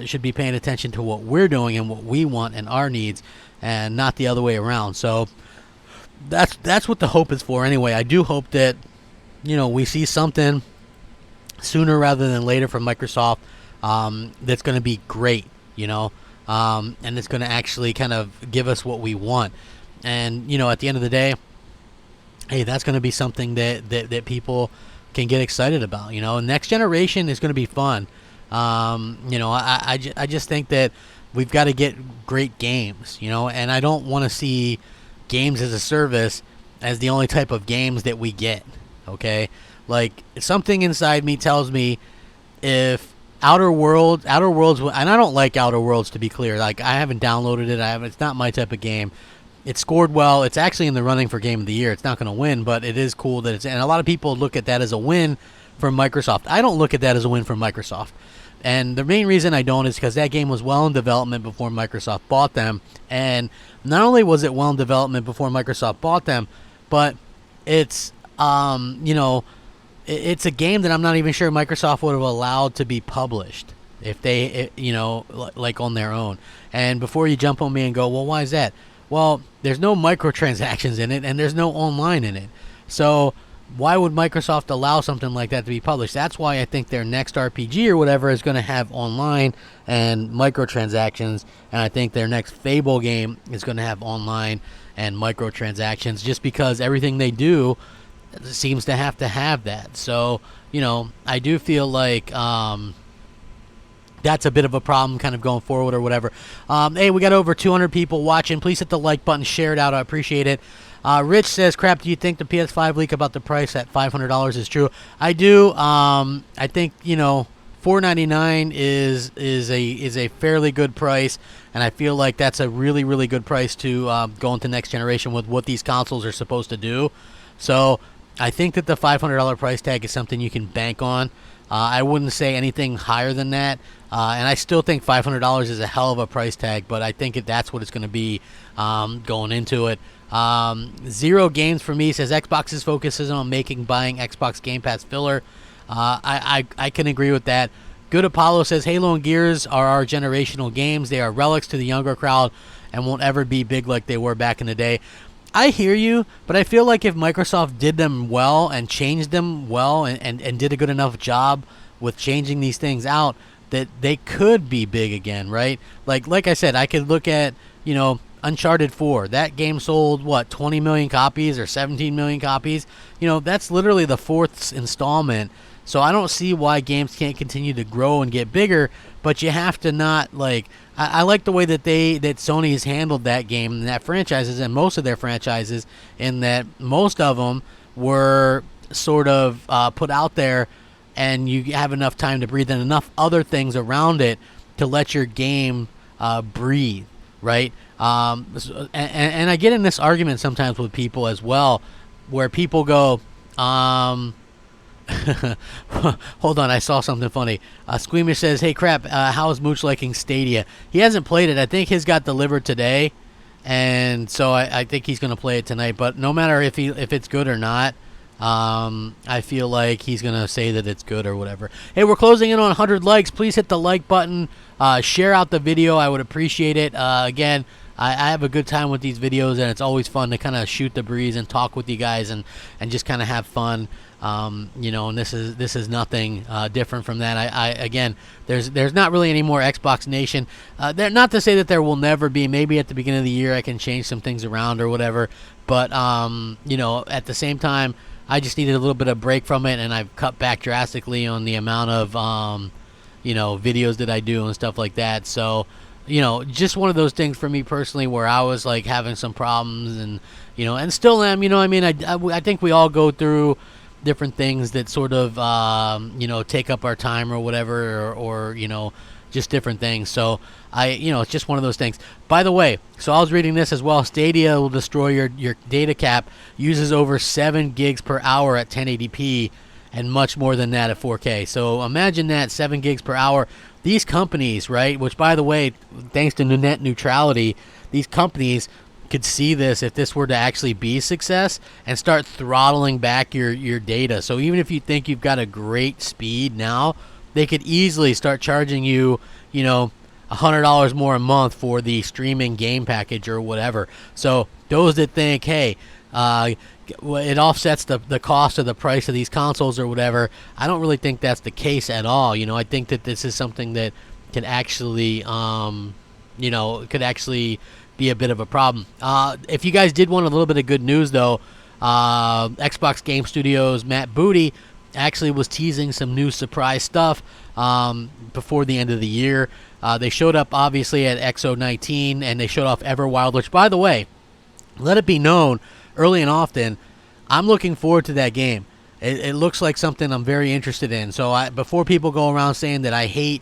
should be paying attention to what we're doing and what we want and our needs, and not the other way around. So that's what the hope is for anyway. I do hope that, you know, we see something sooner rather than later from Microsoft that's going to be great, you know, and it's going to actually kind of give us what we want. And, you know, at the end of the day, hey, that's going to be something that people can get excited about. You know, next generation is going to be fun. You know, I just think that we've got to get great games, you know, and I don't want to see games as a service as the only type of games that we get, okay? Like, something inside me tells me if Outer Worlds, and I don't like Outer Worlds, to be clear. Like, I haven't downloaded it. It's not my type of game. It scored well. It's actually in the running for Game of the Year. It's not going to win, but it is cool that it's, and a lot of people look at that as a win for Microsoft. I don't look at that as a win for Microsoft. And the main reason I don't is because that game was well in development before Microsoft bought them. And not only was it well in development before Microsoft bought them, but it's, you know, it's a game that I'm not even sure Microsoft would have allowed to be published if they, you know, like on their own. And before you jump on me and go, well, why is that? Well, there's no microtransactions in it, and there's no online in it. So why would Microsoft allow something like that to be published? That's why I think their next RPG or whatever is going to have online and microtransactions, and I think their next Fable game is going to have online and microtransactions, just because everything they do seems to have that. So, you know, I do feel like that's a bit of a problem kind of going forward or whatever. Hey, we got over 200 people watching. Please hit the like button, share it out. I appreciate it. Rich says, crap, do you think the PS5 leak about the price at $500 is true? I do. I think, you know, $499 is a fairly good price, and I feel like that's a really, really good price to go into next generation with what these consoles are supposed to do. So I think that the $500 price tag is something you can bank on. I wouldn't say anything higher than that, and I still think $500 is a hell of a price tag, but I think that's what it's going to be going into it. Zero Games for me says Xbox's focus isn't on buying Xbox Game Pass filler. I can agree with that. Good Apollo says Halo and Gears are our generational games. They are relics to the younger crowd and won't ever be big like they were back in the day. I hear you, but I feel like if Microsoft did them well and changed them well and did a good enough job with changing these things out, that they could be big again, right? Like I said, I could look at, you know, Uncharted 4. That game sold, what, 20 million copies or 17 million copies? You know, that's literally the fourth installment. So I don't see why games can't continue to grow and get bigger, but you have to not, like, I like the way that Sony has handled that game and that franchises and most of their franchises, in that most of them were sort of put out there and you have enough time to breathe and enough other things around it to let your game breathe, right? And I get in this argument sometimes with people as well, where people go, hold on, I saw something funny. Squeamish says, hey, crap, how is Mooch liking Stadia? He hasn't played it. I think his got delivered today, and so I think he's going to play it tonight. But no matter if it's good or not, I feel like he's going to say that it's good or whatever. Hey, we're closing in on 100 likes. Please hit the like button. Share out the video. I would appreciate it. Again, I have a good time with these videos, and it's always fun to kind of shoot the breeze and talk with you guys and just kind of have fun. You know, and this is nothing different from that. I again, there's not really any more Xbox Nation. Not to say that there will never be. Maybe at the beginning of the year I can change some things around or whatever. But you know, at the same time, I just needed a little bit of break from it, and I've cut back drastically on the amount of videos that I do and stuff like that. So, just one of those things for me personally where I was like having some problems, and and still am. I think we all go through different things that sort of take up our time or whatever, or just different things. So it's just one of those things. By the way, so I was reading this as well. Stadia will destroy your data cap, uses over 7 gigs per hour at 1080p and much more than that at 4K. So imagine that, 7 gigs per hour. These companies, right, which by the way, thanks to net neutrality, these companies could see this if this were to actually be a success and start throttling back your data. So even if you think you've got a great speed now, they could easily start charging you, $100 more a month for the streaming game package or whatever. So those that think, hey, it offsets the cost of the price of these consoles or whatever, I don't really think that's the case at all. I think that this is something that can actually, be a bit of a problem. If you guys did want a little bit of good news, though, Xbox Game Studios' Matt Booty actually was teasing some new surprise stuff before the end of the year. They showed up, obviously, at XO19, and they showed off Everwild, which, by the way, let it be known early and often, I'm looking forward to that game. It looks like something I'm very interested in. So before people go around saying that I hate,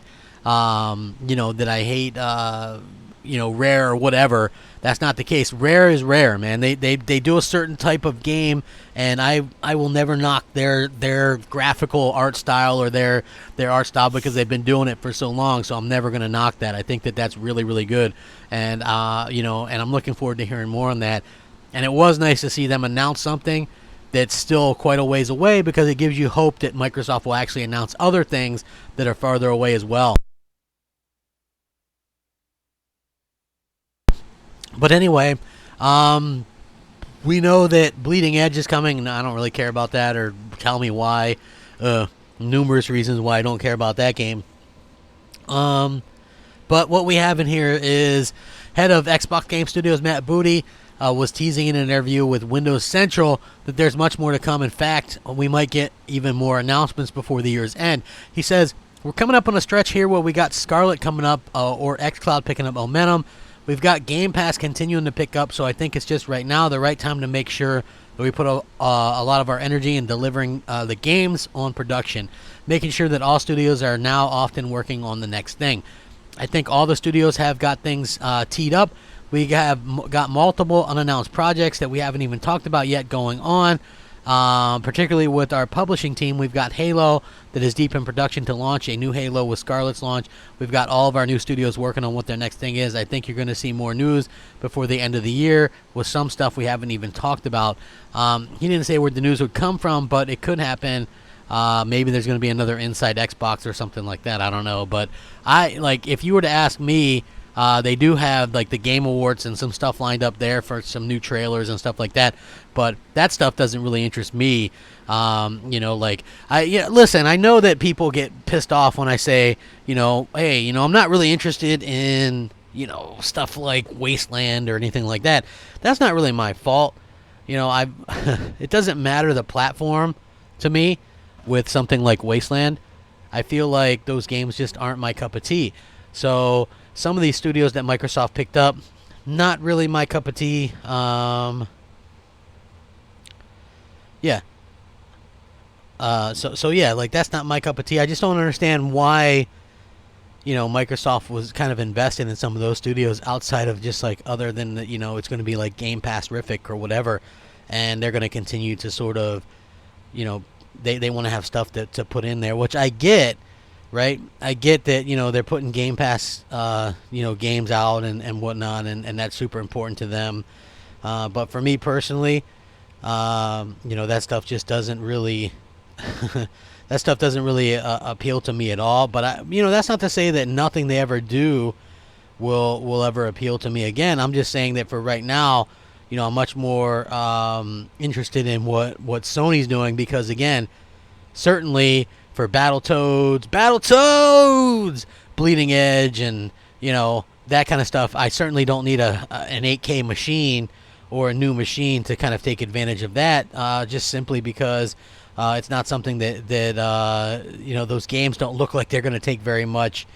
Rare or whatever, that's not the case. Rare is Rare, man. They do a certain type of game, and I will never knock their graphical art style or their art style because they've been doing it for so long. So I'm never going to knock that. I think that that's really, really good, and and I'm looking forward to hearing more on that. And it was nice to see them announce something that's still quite a ways away, because it gives you hope that Microsoft will actually announce other things that are farther away as well. But anyway, we know that Bleeding Edge is coming, and I don't really care about that, or tell me why. Numerous reasons why I don't care about that game. But what we have in here is head of Xbox Game Studios, Matt Booty, was teasing in an interview with Windows Central that there's much more to come. In fact, we might get even more announcements before the year's end. He says, we're coming up on a stretch here where we got Scarlet coming up, or xCloud picking up momentum. We've got Game Pass continuing to pick up, so I think it's just right now the right time to make sure that we put a lot of our energy in delivering the games on production, making sure that all studios are now often working on the next thing. I think all the studios have got things teed up. We have got multiple unannounced projects that we haven't even talked about yet going on. Particularly with our publishing team, we've got Halo that is deep in production to launch a new Halo with Scarlet's launch. We've got all of our new studios working on what their next thing is. I think you're going to see more news before the end of the year with some stuff we haven't even talked about. He didn't say where the news would come from, but it could happen. Maybe there's going to be another Inside Xbox or something like that. I don't know. But if you were to ask me, they do have like the Game Awards and some stuff lined up there for some new trailers and stuff like that, but that stuff doesn't really interest me. Listen, I know that people get pissed off when I say, hey, I'm not really interested in, stuff like Wasteland or anything like that. That's not really my fault. It doesn't matter the platform to me with something like Wasteland. I feel like those games just aren't my cup of tea. So some of these studios that Microsoft picked up, not really my cup of tea. Yeah. That's not my cup of tea. I just don't understand why, Microsoft was kind of invested in some of those studios outside of just like other than that, it's going to be like Game Pass-rific or whatever, and they're going to continue to sort of, they want to have stuff to put in there, which I get. Right, I get that they're putting Game Pass games out and whatnot, and that's super important to them. But for me personally, that stuff just doesn't really appeal to me at all. But that's not to say that nothing they ever do will ever appeal to me again. I'm just saying that for right now, I'm much more interested in what Sony's doing, because again, certainly for Battletoads, Bleeding Edge, and that kind of stuff, I certainly don't need an 8K machine or a new machine to kind of take advantage of that, just simply because it's not something that you know, those games don't look like they're going to take very much,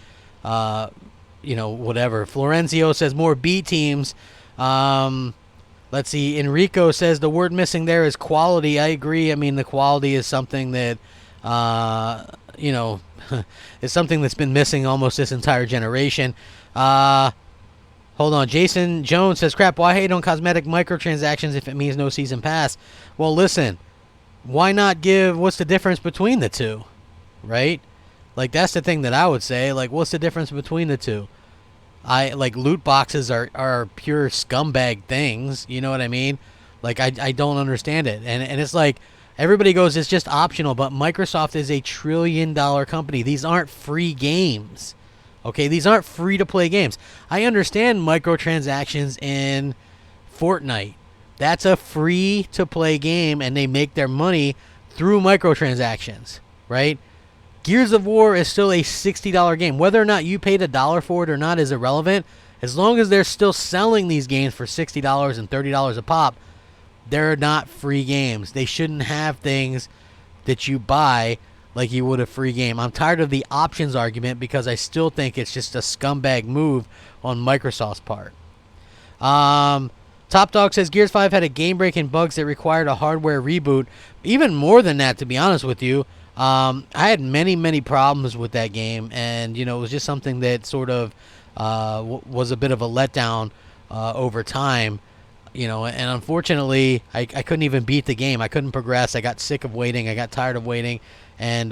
you know, whatever. Florenzio says more B teams. Let's see. Enrico says the word missing there is quality. I agree. I mean, the quality is something that, you know, is something that's been missing almost this entire generation. Hold on. Jason Jones says, crap, why hate on cosmetic microtransactions if it means no season pass? Well, listen, why not give, what's the difference between the two, right? Like, that's the thing that I would say. Like, what's the difference between the two? Like, loot boxes are pure scumbag things, you know what I mean? Like, I don't understand it. And it's like, everybody goes, it's just optional, but Microsoft is a $1 trillion company. These aren't free games. Okay, these aren't free-to-play games. I understand microtransactions in Fortnite. That's a free-to-play game, and they make their money through microtransactions, right? Gears of War is still a $60 game. Whether or not you paid $1 for it or not is irrelevant. As long as they're still selling these games for $60 and $30 a pop, they're not free games. They shouldn't have things that you buy like you would a free game. I'm tired of the options argument because I still think it's just a scumbag move on Microsoft's part. Top Dog says Gears 5 had a game-breaking bugs that required a hardware reboot. Even more than that, to be honest with you. I had many problems with that game, and you know, it was just something that sort of was a bit of a letdown over time. You know, and unfortunately, I couldn't even beat the game. I couldn't progress. I got sick of waiting. I got tired of waiting. And,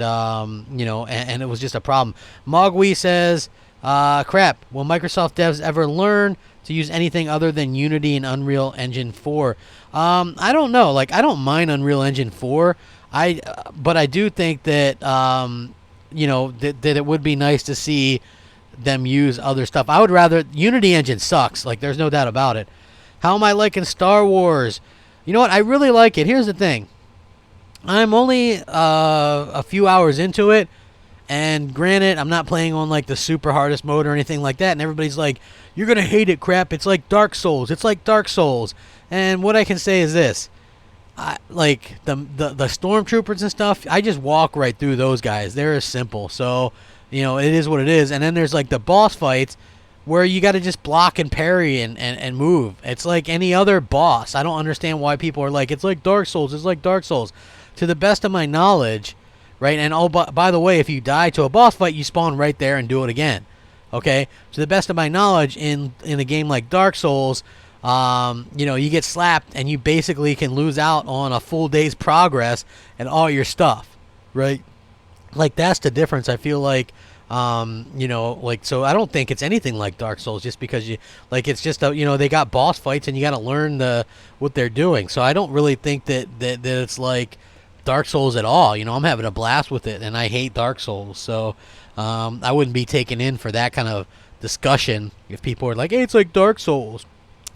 you know, and it was just a problem. Mogwai says, crap, will Microsoft devs ever learn to use anything other than Unity and Unreal Engine 4? I don't know. Like, I don't mind Unreal Engine 4. But I do think that, you know, that it would be nice to see them use other stuff. I would rather... Unity Engine sucks. Like, there's no doubt about it. How am I liking Star Wars? You know what? I really like it. Here's the thing. I'm only a few hours into it, and granted, I'm not playing on like the super hardest mode or anything like that, and everybody's like, you're going to hate it, crap. It's like Dark Souls. It's like Dark Souls. And what I can say is this. Like the stormtroopers and stuff, I just walk right through those guys. They're simple. So, you know, it is what it is. And then there's like the boss fights where you got to just block and parry and move. It's like any other boss. I don't understand why people are like, it's like Dark Souls. It's like Dark Souls. To the best of my knowledge, right? And oh, by the way, if you die to a boss fight, you spawn right there and do it again. Okay? To the best of my knowledge, in a game like Dark Souls, you know, you get slapped and you basically can lose out on a full day's progress and all your stuff, right? Like, that's the difference. I feel like, you know, like, so I don't think it's anything like Dark Souls just because you, like, it's just, you know, they got boss fights and you got to learn what they're doing. So I don't really think that it's like Dark Souls at all. You know, I'm having a blast with it, and I hate Dark Souls. So, I wouldn't be taken in for that kind of discussion if people are like, hey, it's like Dark Souls.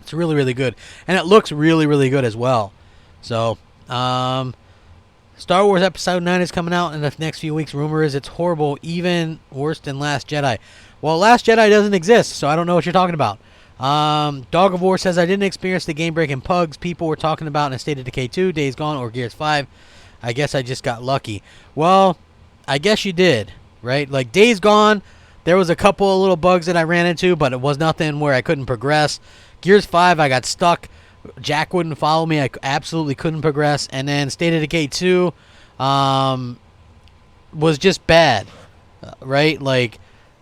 It's really, really good. And it looks really, really good as well. So, Star Wars Episode 9 is coming out in the next few weeks. Rumor is it's horrible, even worse than Last Jedi. Well, Last Jedi doesn't exist, so I don't know what you're talking about. Dog of War says, I didn't experience the game-breaking pugs people were talking about in State of Decay 2, Days Gone, or Gears 5. I guess I just got lucky. Well, I guess you did, right? Like, Days Gone, there was a couple of little bugs that I ran into, but it was nothing where I couldn't progress. Gears 5, I got stuck. Jack wouldn't follow me. I absolutely couldn't progress. And then State of Decay 2 was just bad, right? Like,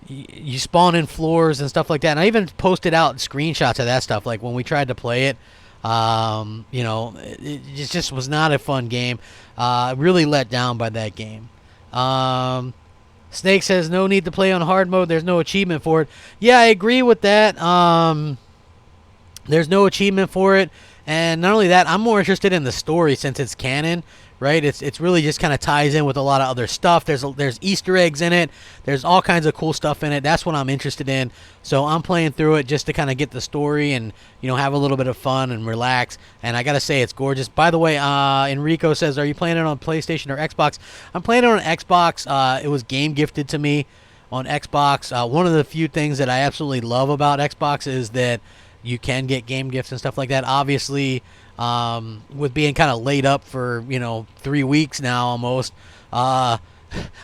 you spawn in floors and stuff like that. And I even posted out screenshots of that stuff. Like, when we tried to play it, you know, it just was not a fun game. Really let down by that game. Snake says, no need to play on hard mode. There's no achievement for it. Yeah, I agree with that. There's no achievement for it. And not only that, I'm more interested in the story since it's canon, right? It's really just kind of ties in with a lot of other stuff. There's Easter eggs in it. There's all kinds of cool stuff in it. That's what I'm interested in. So I'm playing through it just to kind of get the story and, you know, have a little bit of fun and relax. And I got to say, it's gorgeous. By the way, Enrico says, are you playing it on PlayStation or Xbox? I'm playing it on Xbox. It was game gifted to me on Xbox. One of the few things that I absolutely love about Xbox is that you can get game gifts and stuff like that. Obviously, with being kind of laid up for 3 weeks now almost, I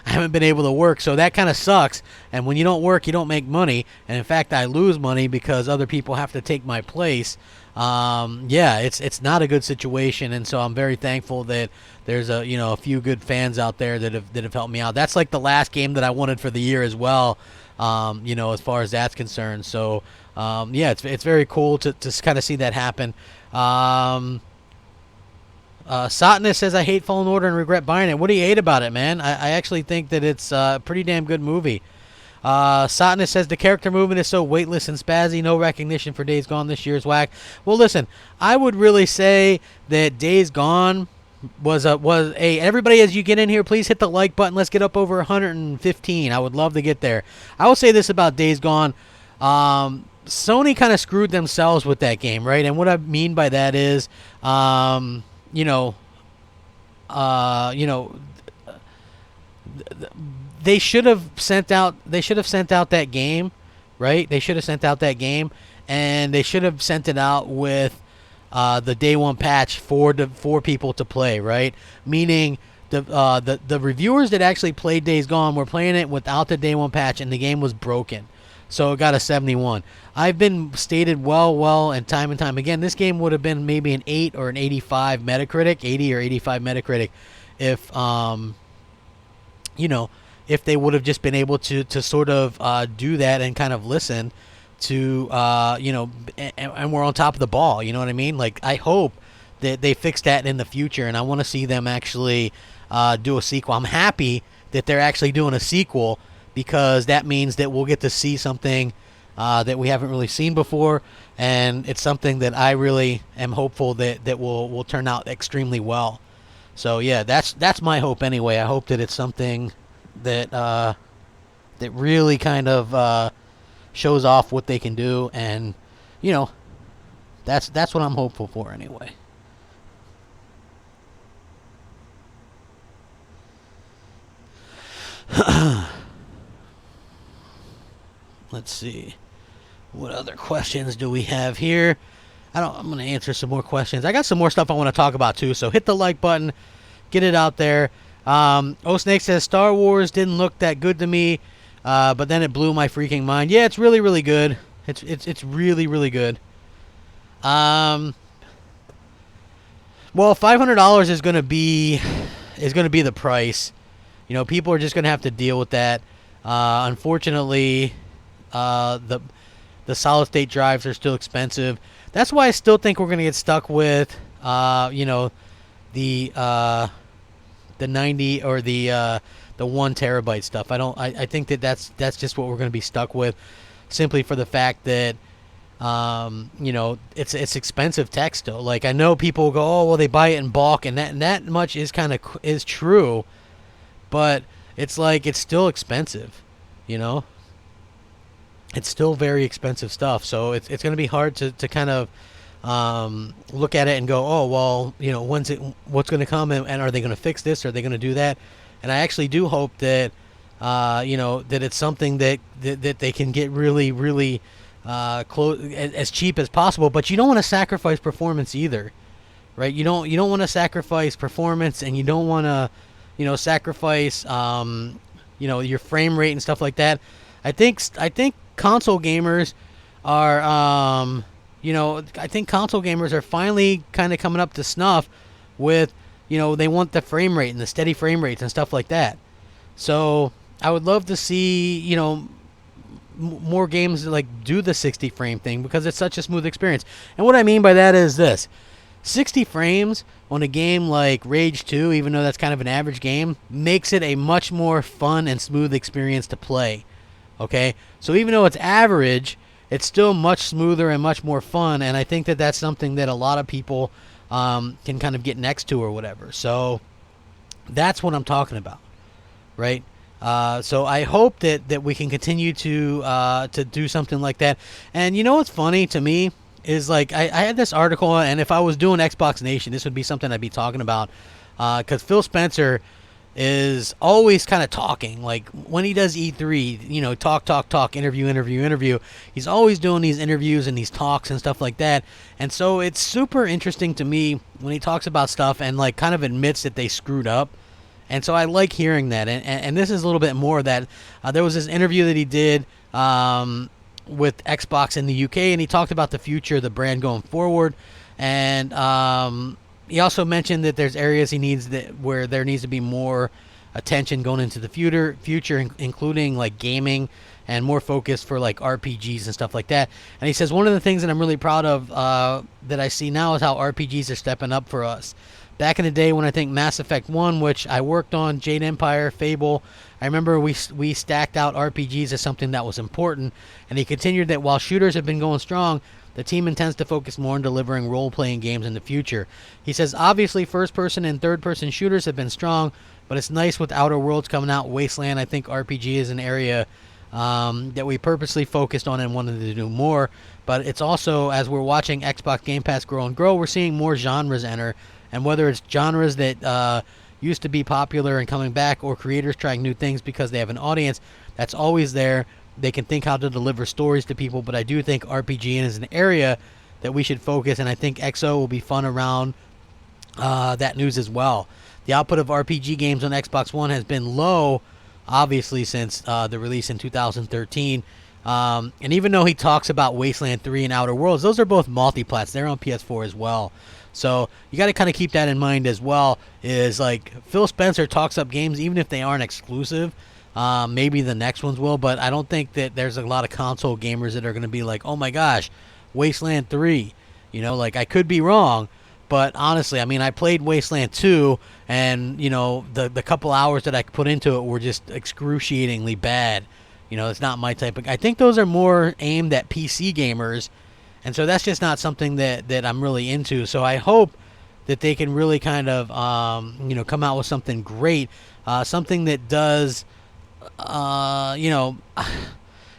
haven't been able to work, so that kind of sucks. And when you don't work, you don't make money. And in fact, I lose money because other people have to take my place. Yeah, it's not a good situation, and so I'm very thankful that there's a few good fans out there that have helped me out. That's like the last game that I wanted for the year as well. As far as that's concerned. So yeah, it's very cool to kind of see that happen. Satnus says, I hate Fallen Order and regret buying it. What do you hate about it, man? I actually think that it's a pretty damn good movie. Satnus says, the character movement is so weightless and spazzy. No recognition for Days Gone this year's whack. Well, listen, I would really say that Days Gone was everybody, as you get in here, please hit the like button. Let's get up over 115. I would love to get there. I will say this about Days Gone. Sony kind of screwed themselves with that game, right? And what I mean by that is, they should have sent out that game, right? They should have sent out that game, and they should have sent it out with the day one patch for people to play, right? Meaning the reviewers that actually played Days Gone were playing it without the day one patch, and the game was broken. So it got a 71. I've been stated well, and time again, this game would have been maybe an 8 or an 85 Metacritic, 80 or 85 Metacritic, if if they would have just been able to sort of do that and kind of listen to and we're on top of the ball. You know what I mean? Like, I hope that they fix that in the future, and I want to see them actually do a sequel. I'm happy that they're actually doing a sequel, because that means that we'll get to see something that we haven't really seen before, and it's something that I really am hopeful that will turn out extremely well. So yeah, that's my hope anyway. I hope that it's something that that really kind of shows off what they can do, and that's what I'm hopeful for anyway. Let's see. What other questions do we have here? I'm going to answer some more questions. I got some more stuff I want to talk about too, so hit the like button. Get it out there. Snake says, Star Wars didn't look that good to me, but then it blew my freaking mind. Yeah, it's really, really good. It's really, really good. Well, $500 is going to be the price. People are just going to have to deal with that. Unfortunately, the solid state drives are still expensive. That's why I still think we're going to get stuck with the 90 or the 1 terabyte stuff. I think that's just what we're going to be stuck with, simply for the fact that it's expensive tech still. Like, I know people will go, oh well, they buy it in bulk, and that much is is true, but it's like, it's still expensive, It's still very expensive stuff, so it's going to be hard to kind of look at it and go, oh well, what's going to come, and are they going to fix this? Are they going to do that? And I actually do hope that that it's something that they can get really, really close, as cheap as possible. But you don't want to sacrifice performance either, right? You don't want to sacrifice performance, and you don't want to sacrifice your frame rate and stuff like that. I think console gamers are I think console gamers are finally kind of coming up to snuff with they want the frame rate and the steady frame rates and stuff like that. So I would love to see more games like do the 60 frame thing, because it's such a smooth experience. And what I mean by that is this: 60 frames on a game like Rage 2, even though that's kind of an average game, makes it a much more fun and smooth experience to play. Okay, so even though it's average, it's still much smoother and much more fun, and I think that that's something that a lot of people can kind of get next to or whatever. So that's what I'm talking about, right? So I hope that we can continue to do something like that. And what's funny to me is, like, I had this article, and if I was doing Xbox Nation, this would be something I'd be talking about, because Phil Spencer is always kind of talking. Like when he does E3, you know, talk, interview. He's always doing these interviews and these talks and stuff like that. And so it's super interesting to me when he talks about stuff and like kind of admits that they screwed up. And so I like hearing that. And this is a little bit more of that. There was this interview that he did with Xbox in the UK, and he talked about the future of the brand going forward. And he also mentioned that there's areas where there needs to be more attention going into the future, including like gaming and more focus for like RPGs and stuff like that. And he says one of the things that I'm really proud of that I see now is how RPGs are stepping up for us. Back in the day when I think Mass Effect 1, which I worked on, Jade Empire, Fable, I remember we stacked out RPGs as something that was important. And he continued that while shooters have been going strong, the team intends to focus more on delivering role-playing games in the future. He says, obviously, first-person and third-person shooters have been strong, but it's nice with Outer Worlds coming out. Wasteland, I think RPG is an area that we purposely focused on and wanted to do more. But it's also, as we're watching Xbox Game Pass grow and grow, we're seeing more genres enter. And whether it's genres that used to be popular and coming back, or creators trying new things because they have an audience, that's always there. They can think how to deliver stories to people, but I do think RPG is an area that we should focus, and I think XO will be fun around that news as well. The output of RPG games on Xbox One has been low, obviously, since the release in 2013. And even though he talks about Wasteland 3 and Outer Worlds, those are both multiplats. They're on PS4 as well. So you got to kind of keep that in mind as well, is like Phil Spencer talks up games even if they aren't exclusive. Maybe the next ones will, but I don't think that there's a lot of console gamers that are going to be like, oh my gosh, Wasteland 3. You know, like I could be wrong, but honestly, I mean, I played Wasteland 2, and, you know, the couple hours that I put into it were just excruciatingly bad. You know, it's not my type of... I think those are more aimed at PC gamers, and so that's just not something that I'm really into. So I hope that they can really kind of, you know, come out with something great, something that does... you know,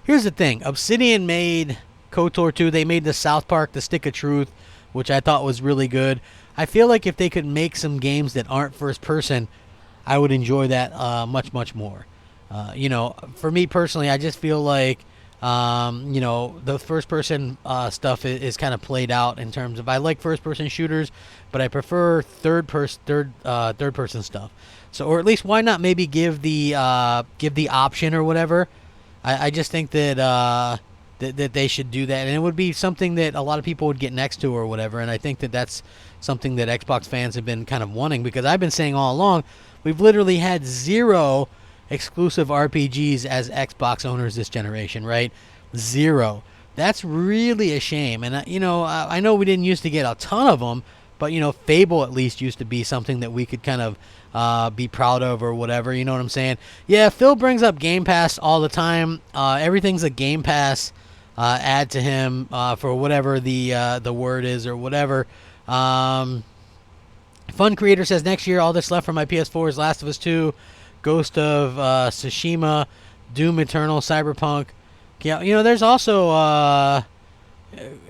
here's the thing. Obsidian made KOTOR 2. They made the South Park, The Stick of Truth, which I thought was really good. I feel like if they could make some games that aren't first person, I would enjoy that much, much more. You know, for me personally, I just feel like, you know, the first person stuff is kind of played out in terms of, I like first person shooters, but I prefer third person stuff. So, or at least why not maybe give the option or whatever. I just think that that they should do that, and it would be something that a lot of people would get next to or whatever. And I think that that's something that Xbox fans have been kind of wanting, because I've been saying all along, we've literally had 0 exclusive RPGs as Xbox owners this generation, right? 0. That's really a shame. And you know, I know we didn't used to get a ton of them, but you know, Fable at least used to be something that we could kind of be proud of or whatever. You know what I'm saying? Yeah, Phil brings up Game Pass all the time. Everything's a Game Pass add to him for whatever the word is or whatever. Fun Creator says, next year all that's left for my PS4 is Last of Us 2, Ghost of Tsushima, Doom Eternal, Cyberpunk. Yeah, you know, there's also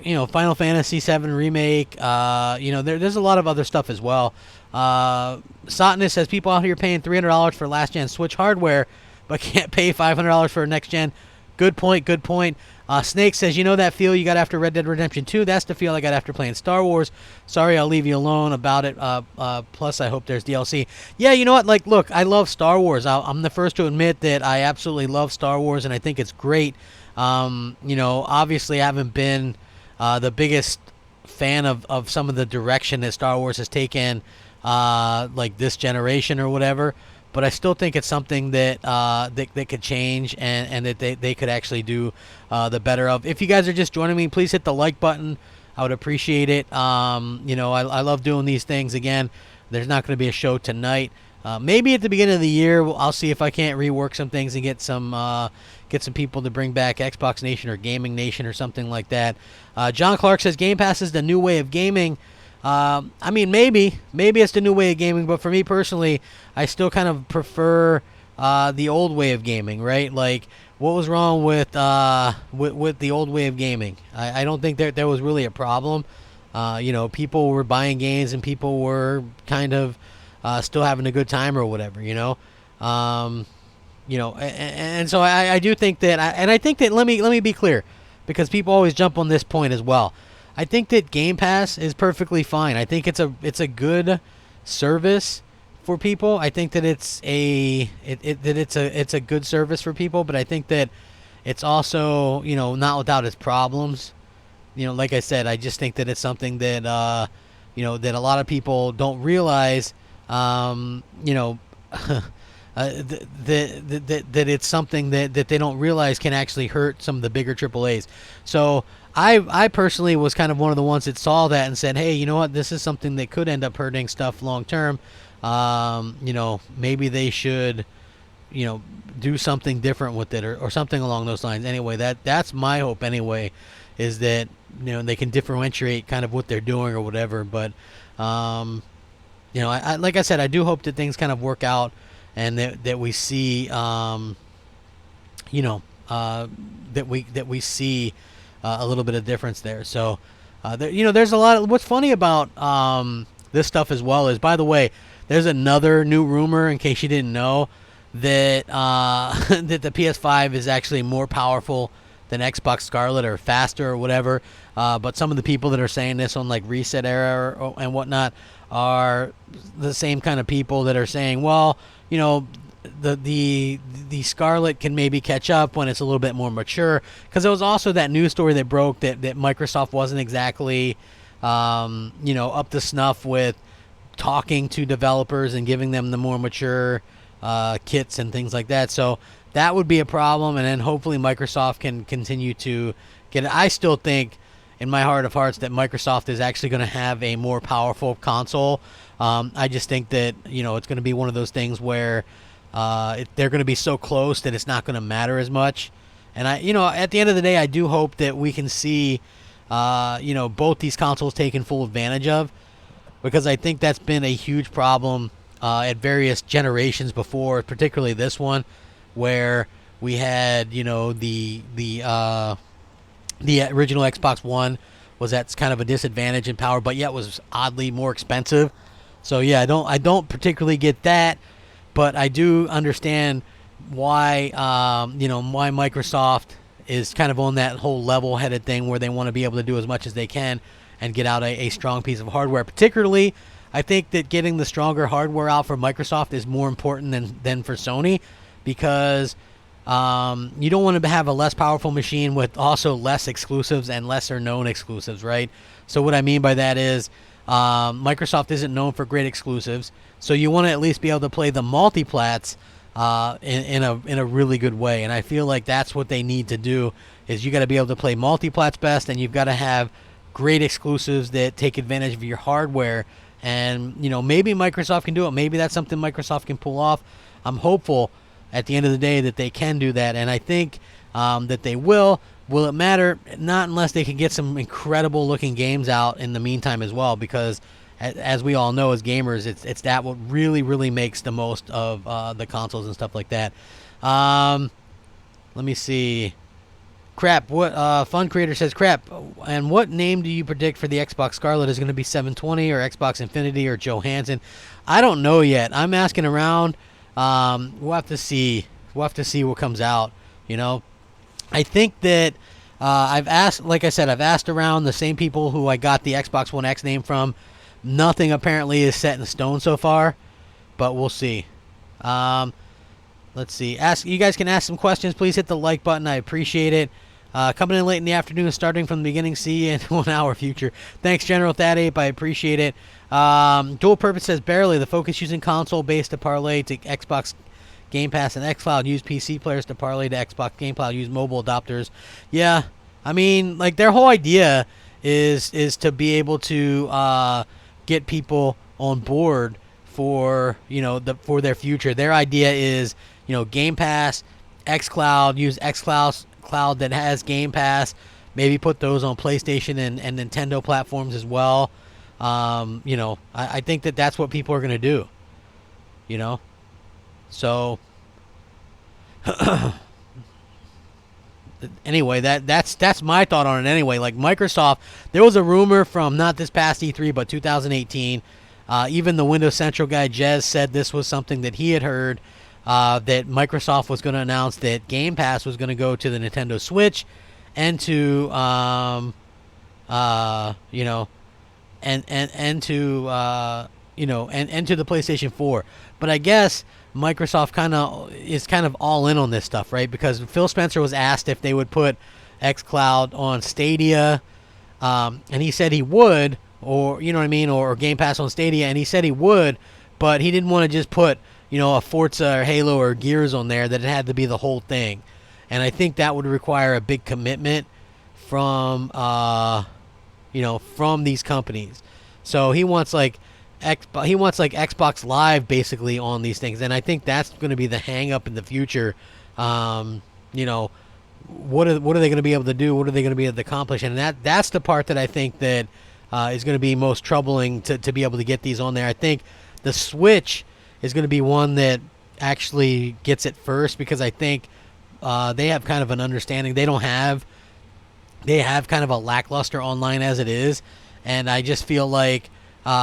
you know, Final Fantasy VII Remake. You know, there's a lot of other stuff as well. Sotness says, people out here paying $300 for last gen Switch hardware, but can't pay $500 for next gen. Good point. Good point. Snake says, you know that feel you got after Red Dead Redemption 2? That's the feel I got after playing Star Wars. Sorry, I'll leave you alone about it. Plus, I hope there's DLC. Yeah, you know what? Like, look, I love Star Wars. I'm the first to admit that I absolutely love Star Wars, and I think it's great. You know, obviously, I haven't been the biggest fan of some of the direction that Star Wars has taken, like this generation or whatever. But I still think it's something that that could change, and that they could actually do the better of. If you guys are just joining me, please hit the like button. I would appreciate it. You know, I love doing these things. Again, there's not going to be a show tonight. Maybe at the beginning of the year, I'll see if I can't rework some things and get some people to bring back Xbox Nation or Gaming Nation or something like that. John Clark says, Game Pass is the new way of gaming. I mean, maybe it's the new way of gaming, but for me personally, I still kind of prefer the old way of gaming, right? Like, what was wrong with the old way of gaming? I don't think there was really a problem. You know, people were buying games and people were kind of still having a good time or whatever, you know. And so I do think that, I think that, let me be clear, because people always jump on this point as well. I think that Game Pass is perfectly fine. I think it's a good service for people. I think that it's a good service for people, but I think that it's also, not without its problems. Like I said, I just think that it's something that that a lot of people don't realize. That it's something that they don't realize can actually hurt some of the bigger AAAs. So I personally was kind of one of the ones that saw that and said, hey, you know what, this is something that could end up hurting stuff long term. Maybe they should, do something different with it, or something along those lines. Anyway, that's my hope anyway, is that, they can differentiate kind of what they're doing or whatever. But, I like I said, I do hope that things kind of work out, and that we see, that we see a little bit of difference there. So, there's a lot of, what's funny about this stuff as well is, by the way, there's another new rumor, in case you didn't know, that that the PS5 is actually more powerful than Xbox Scarlet, or faster, or whatever. But some of the people that are saying this on like Reset Era and whatnot are the same kind of people that are saying, well, the Scarlet can maybe catch up when it's a little bit more mature, because there was also that news story that broke that Microsoft wasn't exactly up to snuff with talking to developers and giving them the more mature kits and things like that. So that would be a problem, and then hopefully Microsoft can continue to get it. I still think, in my heart of hearts, that Microsoft is actually going to have a more powerful console. I just think that, it's going to be one of those things where they're going to be so close that it's not going to matter as much. And at the end of the day, I do hope that we can see, both these consoles taken full advantage of, because I think that's been a huge problem at various generations before, particularly this one, where we had, the original Xbox One was at kind of a disadvantage in power, but yet was oddly more expensive. So yeah, I don't particularly get that, but I do understand why why Microsoft is kind of on that whole level-headed thing where they want to be able to do as much as they can and get out a strong piece of hardware. Particularly, I think that getting the stronger hardware out for Microsoft is more important than for Sony, because you don't want to have a less powerful machine with also less exclusives and lesser known exclusives, right? So what I mean by that is, Microsoft isn't known for great exclusives, so you want to at least be able to play the multiplats in a really good way. And I feel like that's what they need to do, is you got to be able to play multiplats best, and you've got to have great exclusives that take advantage of your hardware. And maybe Microsoft can do it. Maybe that's something Microsoft can pull off. I'm hopeful at the end of the day that they can do that, and I think that they will. Will it matter? Not unless they can get some incredible looking games out in the meantime as well, because as we all know as gamers, it's that what really makes the most of the consoles and stuff like that. Let me see. Crap, what Fun Creator says, crap, and what name do you predict for the Xbox Scarlet? Is going to be 720 or Xbox Infinity or Johansson? I don't know yet. I'm asking around. We'll have to see. We'll have to see what comes out. I think that I've asked, like I said, I've asked around the same people who I got the Xbox One X name from. Nothing apparently is set in stone so far, but we'll see. Let's see. You guys can ask some questions. Please hit the like button. I appreciate it. Coming in late in the afternoon, starting from the beginning. See you in 1 hour future. Thanks, General Thadape. I appreciate it. Dual Purpose says barely. The focus using console base to parlay to Xbox Game Pass and xCloud. Use PC players to parlay to Xbox Game Cloud. Use mobile adopters. Yeah, I mean, like, their whole idea is to be able to get people on board for for their future. Their idea is Game Pass, xCloud. Use xCloud cloud that has Game Pass. Maybe put those on PlayStation and Nintendo platforms as well. I think that's what people are going to do. So anyway, that's my thought on it anyway. Like, Microsoft, there was a rumor from not this past E3 but 2018 Even the Windows Central guy, Jez, said this was something that he had heard, that Microsoft was going to announce that Game Pass was going to go to the Nintendo Switch and to, you know, and to, and to the PlayStation 4. But I guess Microsoft is kind of all in on this stuff, right? Because Phil Spencer was asked if they would put xCloud on Stadia, and he said he would, or you know what I mean, or Game Pass on Stadia, and he said he would, but he didn't want to just put, you know, a Forza or Halo or Gears on there, that it had to be the whole thing. And I think that would require a big commitment from, from these companies. So he wants like Xbox Live basically on these things, and I think that's going to be the hang up in the future. What are they going to be able to do? What are they going to be able to accomplish? And that's the part that I think that is going to be most troubling to be able to get these on there. I think the Switch is going to be one that actually gets it first, because I think they have kind of an understanding. They have kind of a lackluster online as it is, and I just feel like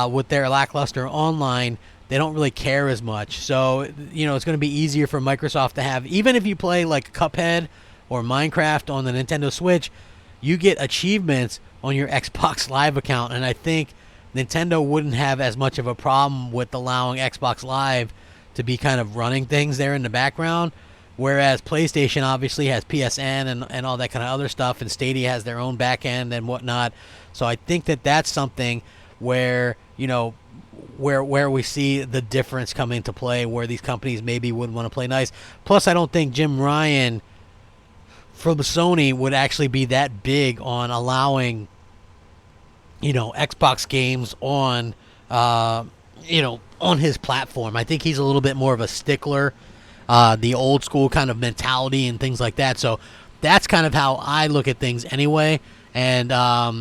with their lackluster online, they don't really care as much. So, you know, it's going to be easier for Microsoft to have, even if you play like Cuphead or Minecraft on the Nintendo Switch, you get achievements on your Xbox Live account, and I think Nintendo wouldn't have as much of a problem with allowing Xbox Live to be kind of running things there in the background, whereas PlayStation obviously has PSN and all that kind of other stuff, and Stadia has their own back end and whatnot. So I think that's something where, you know, where we see the difference come into play, where these companies maybe would want to play nice. Plus, I don't think Jim Ryan from Sony would actually be that big on allowing, you know, Xbox games on, on his platform. I think he's a little bit more of a stickler, the old school kind of mentality and things like that. So that's kind of how I look at things anyway. And, I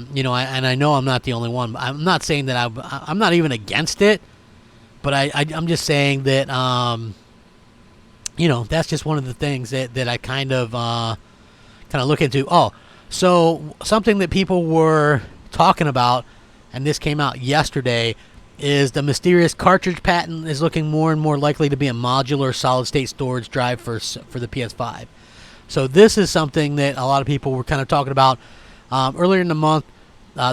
know I'm not the only one. I'm not saying that I'm not even against it, but I'm just saying that, that's just one of the things that I kind of look into. Oh, so something that people were talking about, and this came out yesterday, is the mysterious cartridge patent is looking more and more likely to be a modular solid-state storage drive for the PS5. So this is something that a lot of people were kind of talking about. Earlier in the month,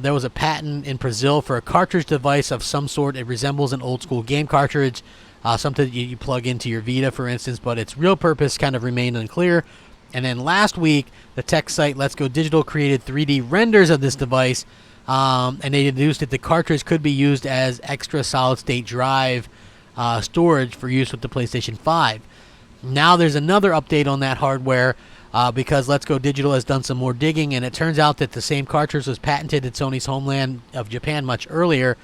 there was a patent in Brazil for a cartridge device of some sort. It resembles an old-school game cartridge, something that you plug into your Vita, for instance, but its real purpose kind of remained unclear. And then last week, the tech site Let's Go Digital created 3D renders of this device, and they deduced that the cartridge could be used as extra solid-state drive storage for use with the PlayStation 5. Now there's another update on that hardware, because Let's Go Digital has done some more digging, and it turns out that the same cartridge was patented in Sony's homeland of Japan much earlier,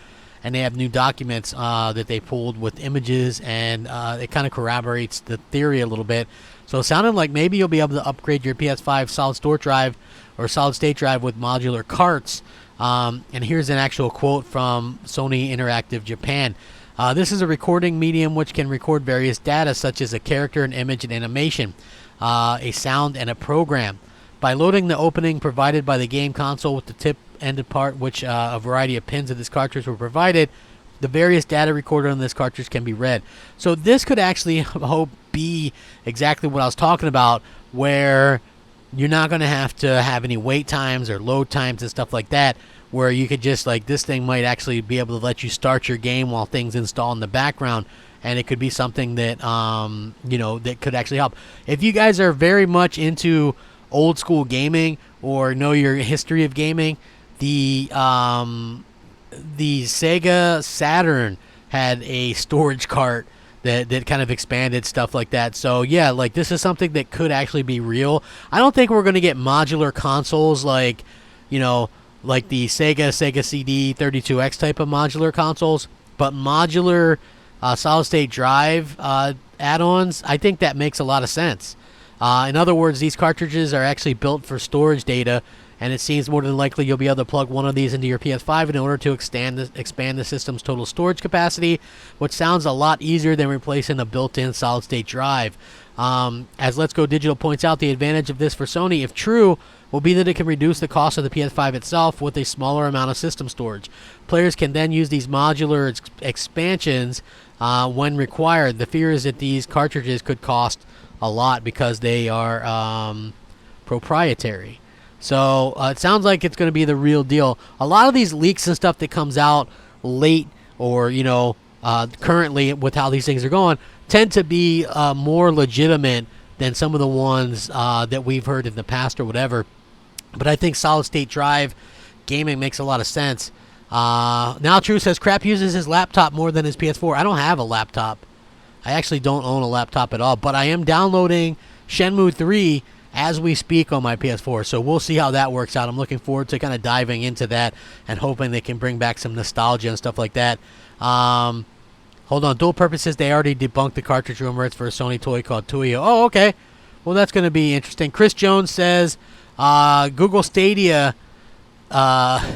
and they have new documents that they pulled with images, and it kind of corroborates the theory a little bit. So it sounded like maybe you'll be able to upgrade your PS5 solid-state drive or solid-state drive with modular carts. And here's an actual quote from Sony Interactive Japan. This is a recording medium which can record various data, such as a character, an image, an animation, a sound, and a program. By loading the opening provided by the game console with the tip-ended part, which a variety of pins of this cartridge were provided, the various data recorded on this cartridge can be read. So this could actually, I hope, be exactly what I was talking about, where you're not going to have any wait times or load times and stuff like that, where you could just, like, this thing might actually be able to let you start your game while things install in the background, and it could be something that, that could actually help. If you guys are very much into old school gaming or know your history of gaming, the Sega Saturn had a storage cart that kind of expanded stuff like that. So yeah, like, this is something that could actually be real. I don't think we're going to get modular consoles like the Sega CD 32X type of modular consoles, but modular solid-state drive add-ons, I think that makes a lot of sense. In other words, these cartridges are actually built for storage data, and it seems more than likely you'll be able to plug one of these into your PS5 in order to expand the system's total storage capacity, which sounds a lot easier than replacing a built-in solid-state drive. As Let's Go Digital points out, the advantage of this for Sony, if true, will be that it can reduce the cost of the PS5 itself with a smaller amount of system storage. Players can then use these modular expansions when required. The fear is that these cartridges could cost a lot because they are proprietary. So it sounds like it's going to be the real deal. A lot of these leaks and stuff that comes out late or, currently with how these things are going tend to be more legitimate than some of the ones that we've heard in the past or whatever. But I think solid-state drive gaming makes a lot of sense. Now True says Crap uses his laptop more than his PS4. I don't have a laptop. I actually don't own a laptop at all, but I am downloading Shenmue 3 as we speak on my PS4, so we'll see how that works out. I'm looking forward to kind of diving into that and hoping they can bring back some nostalgia and stuff like that. Hold on, dual purposes, they already debunked the cartridge rumor. It's for a Sony toy called Tuyo. Oh, okay. Well, that's going to be interesting. Chris Jones says Google Stadia,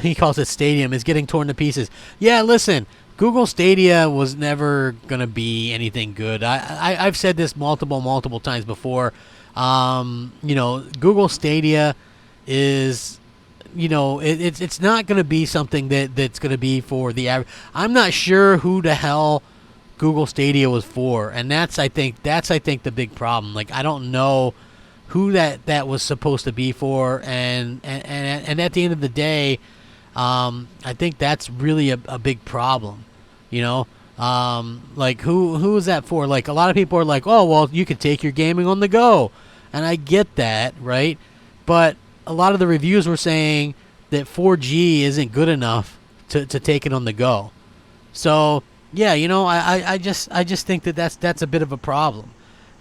he calls it Stadium, is getting torn to pieces. Yeah, listen, Google Stadia was never going to be anything good. I've said this multiple times before. Google Stadia is, it's not going to be something that's going to be for the average. I'm not sure who the hell Google Stadia was for, and that's I think the big problem. Like, I don't know who that was supposed to be for, and at the end of the day, I think that's really a big problem. Like who is that for? Like, a lot of people are like, oh well, you could take your gaming on the go. And I get that, right? But a lot of the reviews were saying that 4G isn't good enough to take it on the go. So yeah, I just think that's a bit of a problem.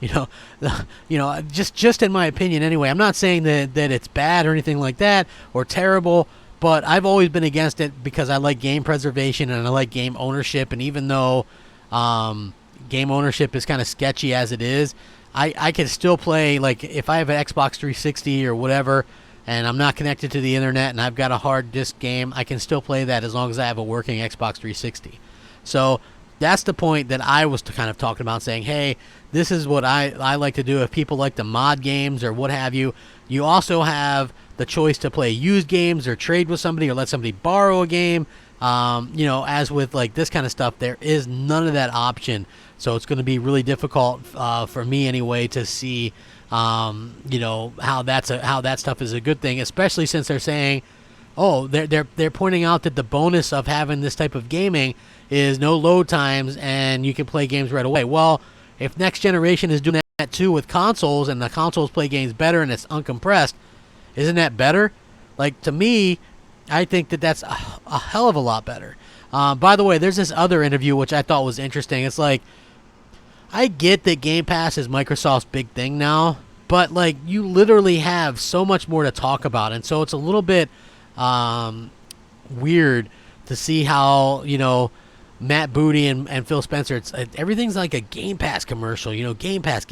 Just in my opinion anyway. I'm not saying that it's bad or anything like that or terrible, but I've always been against it because I like game preservation and I like game ownership. And even though game ownership is kind of sketchy as it is, I can still play, like, if I have an Xbox 360 or whatever, and I'm not connected to the internet and I've got a hard disk game, I can still play that as long as I have a working Xbox 360. So that's the point that I was kind of talking about, saying, hey, this is what I like to do. If people like to mod games or what have you, you also have the choice to play used games or trade with somebody or let somebody borrow a game. As with like this kind of stuff, there is none of that option. So it's going to be really difficult for me anyway to see, how that stuff is a good thing, especially since they're saying, oh, they're pointing out that the bonus of having this type of gaming is no load times and you can play games right away. Well, if next generation is doing that too with consoles and the consoles play games better and it's uncompressed, isn't that better? Like, to me, I think that's a hell of a lot better. By the way, there's this other interview which I thought was interesting. It's like, I get that Game Pass is Microsoft's big thing now, but like, you literally have so much more to talk about, and so it's a little bit weird to see how Matt Booty and Phil Spencer, everything's like a Game Pass commercial. Game Pass.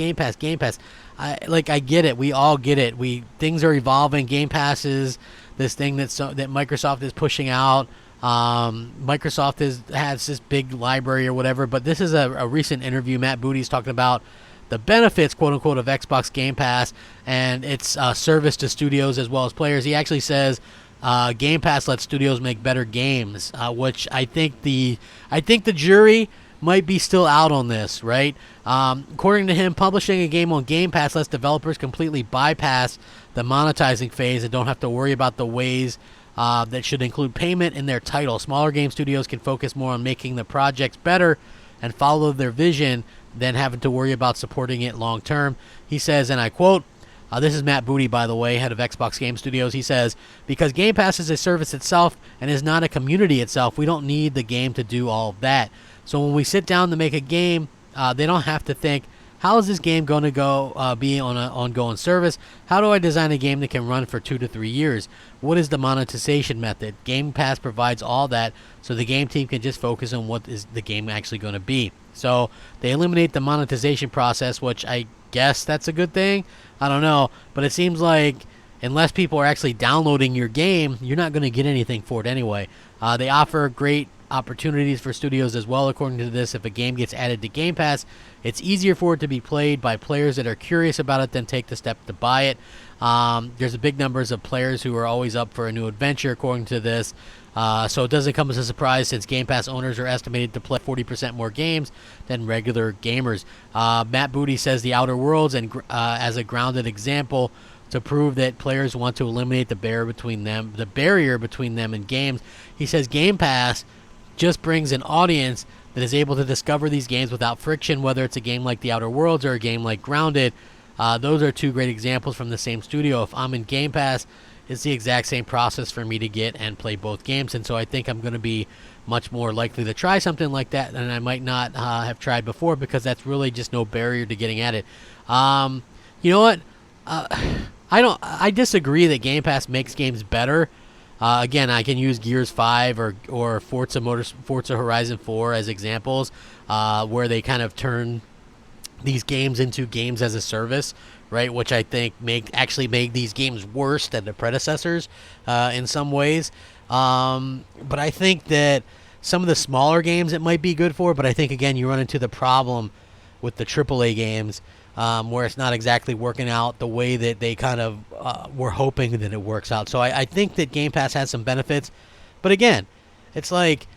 I get it. We all get it. Things are evolving. Game Pass is this thing that Microsoft is pushing out. Microsoft has this big library or whatever, but this is a recent interview. Matt Booty's talking about the benefits, quote unquote, of Xbox Game Pass and its service to studios as well as players. He actually says Game Pass lets studios make better games, which I think the jury might be still out on this, right? According to him, publishing a game on Game Pass lets developers completely bypass the monetizing phase and don't have to worry about the ways that should include payment in their title. Smaller game studios can focus more on making the projects better and follow their vision than having to worry about supporting it long term. He says, and I quote, this is Matt Booty, by the way, head of Xbox Game Studios. He says, because Game Pass is a service itself and is not a community itself, we don't need the game to do all of that. So when we sit down to make a game, they don't have to think, how is this game going to go be on an ongoing service? How do I design a game that can run for 2 to 3 years? What is the monetization method? Game Pass provides all that, so the game team can just focus on what is the game actually going to be. So they eliminate the monetization process, which I guess that's a good thing. I don't know, but it seems like unless people are actually downloading your game, you're not going to get anything for it anyway. They offer great opportunities for studios as well. According to this, if a game gets added to Game Pass, it's easier for it to be played by players that are curious about it than take the step to buy it. There's a big numbers of players who are always up for a new adventure, according to this. So it doesn't come as a surprise since Game Pass owners are estimated to play 40% more games than regular gamers. Matt Booty says The Outer Worlds, and as a grounded example, to prove that players want to eliminate the barrier between them and games. He says Game Pass just brings an audience that is able to discover these games without friction, whether it's a game like The Outer Worlds or a game like Grounded. Those are two great examples from the same studio. If I'm in Game Pass, it's the exact same process for me to get and play both games, and so I think I'm going to be much more likely to try something like that than I might not have tried before, because that's really just no barrier to getting at it. You know what? I disagree that Game Pass makes games better. Again, I can use Gears 5 or Forza Horizon 4 as examples, where they kind of turn these games into games as a service, right? Which I think actually make these games worse than the predecessors in some ways. But I think that some of the smaller games it might be good for, but I think, again, you run into the problem with the AAA games, where it's not exactly working out the way that they kind of were hoping that it works out. So I think that Game Pass has some benefits. But again, it's like,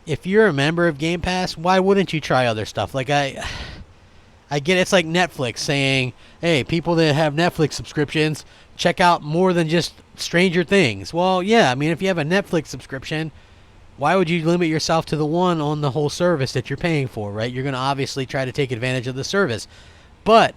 if you're a member of Game Pass, why wouldn't you try other stuff? Like, I get it's like Netflix saying, hey, people that have Netflix subscriptions, check out more than just Stranger Things. Well, yeah, I mean, if you have a Netflix subscription, why would you limit yourself to the one on the whole service that you're paying for, right? You're going to obviously try to take advantage of the service. But,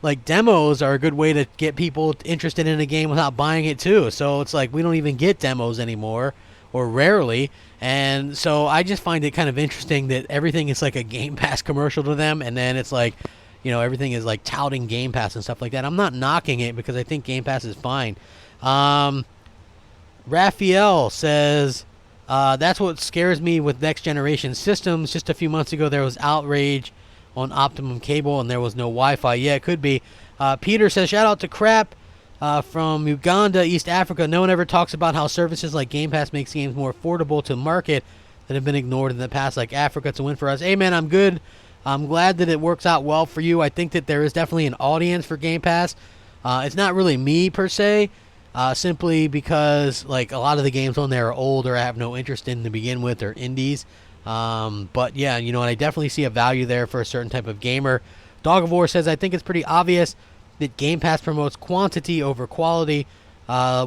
like, demos are a good way to get people interested in a game without buying it, too. So it's like we don't even get demos anymore, or rarely. And so I just find it kind of interesting that everything is like a Game Pass commercial to them, and then it's like, you know, everything is like touting Game Pass and stuff like that. I'm not knocking it because I think Game Pass is fine. Raphael says, that's what scares me with next generation systems. Just a few months ago, there was outrage on Optimum Cable, and there was no Wi-Fi. Yeah, it could be. Peter says, shout out to Crap from Uganda, East Africa. No one ever talks about how services like Game Pass makes games more affordable to market that have been ignored in the past, like Africa. It's a win for us. Hey, man, I'm good. I'm glad that it works out well for you. I think that there is definitely an audience for Game Pass. It's not really me, per se, simply because, like, a lot of the games on there are old or I have no interest in to begin with, or indies. But, yeah, you know, and I definitely see a value there for a certain type of gamer. Dog of War says, I think it's pretty obvious that Game Pass promotes quantity over quality,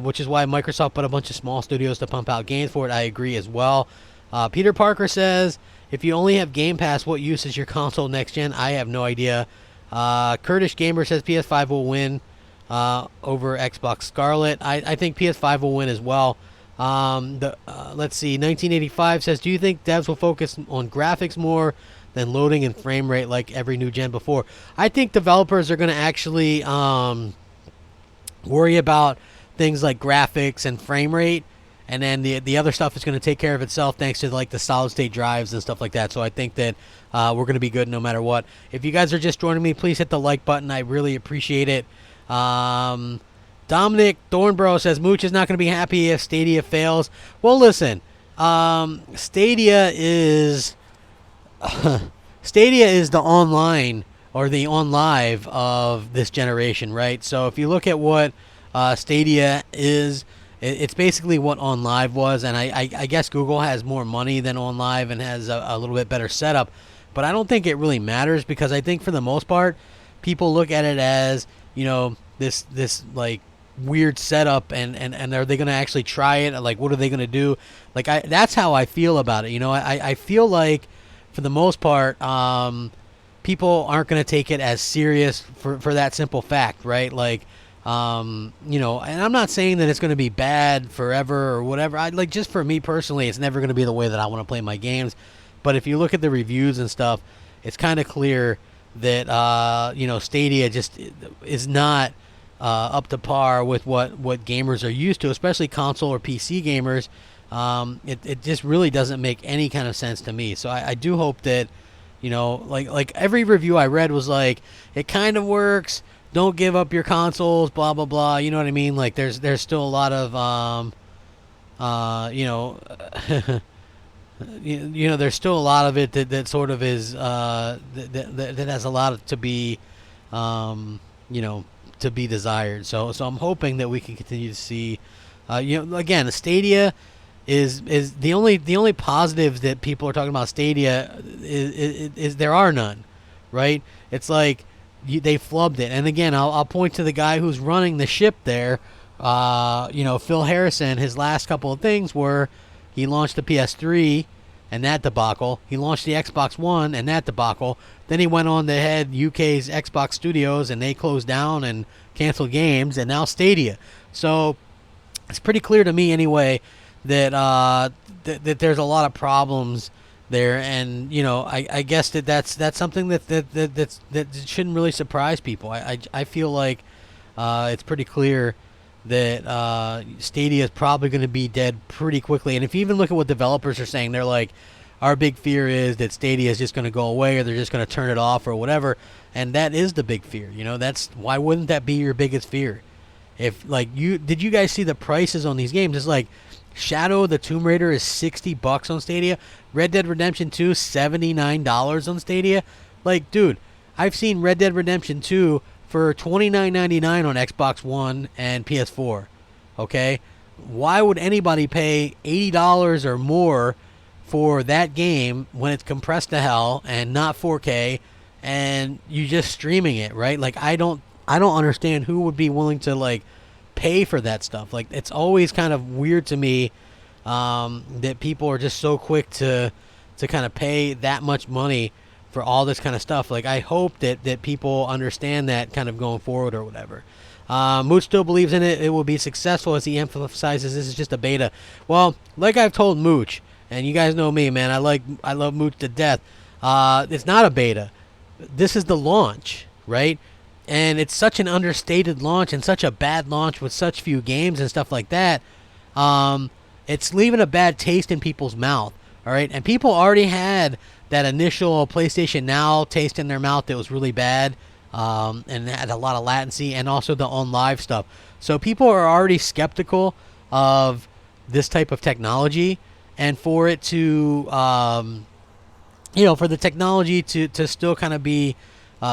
which is why Microsoft put a bunch of small studios to pump out games for it. I agree as well. Peter Parker says, if you only have Game Pass, what use is your console next gen? I have no idea. Kurdish Gamer says PS5 will win over Xbox Scarlet. I think PS5 will win as well. Let's see. 1985 says, do you think devs will focus on graphics more than loading and frame rate like every new gen before? I think developers are going to actually worry about things like graphics and frame rate, and then the other stuff is going to take care of itself thanks to like the solid state drives and stuff like that. So I think that we're going to be good no matter what. If you guys are just joining me, please hit the like button. I really appreciate it. Dominic Thornborough says Mooch is not going to be happy if Stadia fails. Well, listen, Stadia is the online or the OnLive of this generation, right? So if you look at what Stadia is, it's basically what OnLive was, and I guess Google has more money than OnLive and has a little bit better setup, but I don't think it really matters, because I think for the most part, people look at it as, you know, this like weird setup, and are they going to actually try it? Like, what are they going to do? Like, that's how I feel about it. You know, I feel like for the most part, people aren't going to take it as serious for that simple fact, right? Like, you know, and I'm not saying that it's going to be bad forever or whatever. Like, just for me personally, it's never going to be the way that I want to play my games. But if you look at the reviews and stuff, it's kind of clear that, you know, Stadia just is not up to par with what gamers are used to, especially console or PC gamers. It just really doesn't make any kind of sense to me. So I do hope that, you know, like every review I read was like, it kind of works, don't give up your consoles, blah blah blah. You know what I mean? Like there's still a lot of you know, there's still a lot of it that sort of is that has a lot to be, you know, to be desired. So I'm hoping that we can continue to see, you know, again, the Stadia is the only positives that people are talking about Stadia is there are none, right? It's like they flubbed it. And again, I'll point to the guy who's running the ship there. You know, Phil Harrison, his last couple of things were he launched the PS3 and that debacle. He launched the Xbox One and that debacle. Then he went on to head UK's Xbox Studios and they closed down and canceled games, and now Stadia. So it's pretty clear to me anyway that that there's a lot of problems there, and you know, I guess that's something that shouldn't really surprise people. I feel like it's pretty clear that Stadia is probably going to be dead pretty quickly. And if you even look at what developers are saying, they're like, our big fear is that Stadia is just going to go away, or they're just going to turn it off, or whatever. And that is the big fear. You know, that's why wouldn't that be your biggest fear? If like did you guys see the prices on these games? It's like Shadow of the Tomb Raider is $60 on Stadia. Red Dead Redemption 2 $79 on Stadia. Like, dude, I've seen Red Dead Redemption 2 for $29.99 on Xbox One and PS4. Okay? Why would anybody pay $80 or more for that game when it's compressed to hell and not 4K and you just streaming it, right? Like, I don't understand who would be willing to like pay for that stuff. Like, it's always kind of weird to me that people are just so quick to kind of pay that much money for all this kind of stuff. Like, I hope that people understand that kind of going forward or whatever. Mooch still believes in it. It will be successful, as he emphasizes this is just a beta. Well, like I've told Mooch, and you guys know me, man, I love Mooch to death. It's not a beta. This is the launch, right? And it's such an understated launch and such a bad launch with such few games and stuff like that. It's leaving a bad taste in people's mouth, all right? And people already had that initial PlayStation Now taste in their mouth that was really bad, and had a lot of latency, and also the on-live stuff. So people are already skeptical of this type of technology, and for it to, you know, for the technology to still kind of be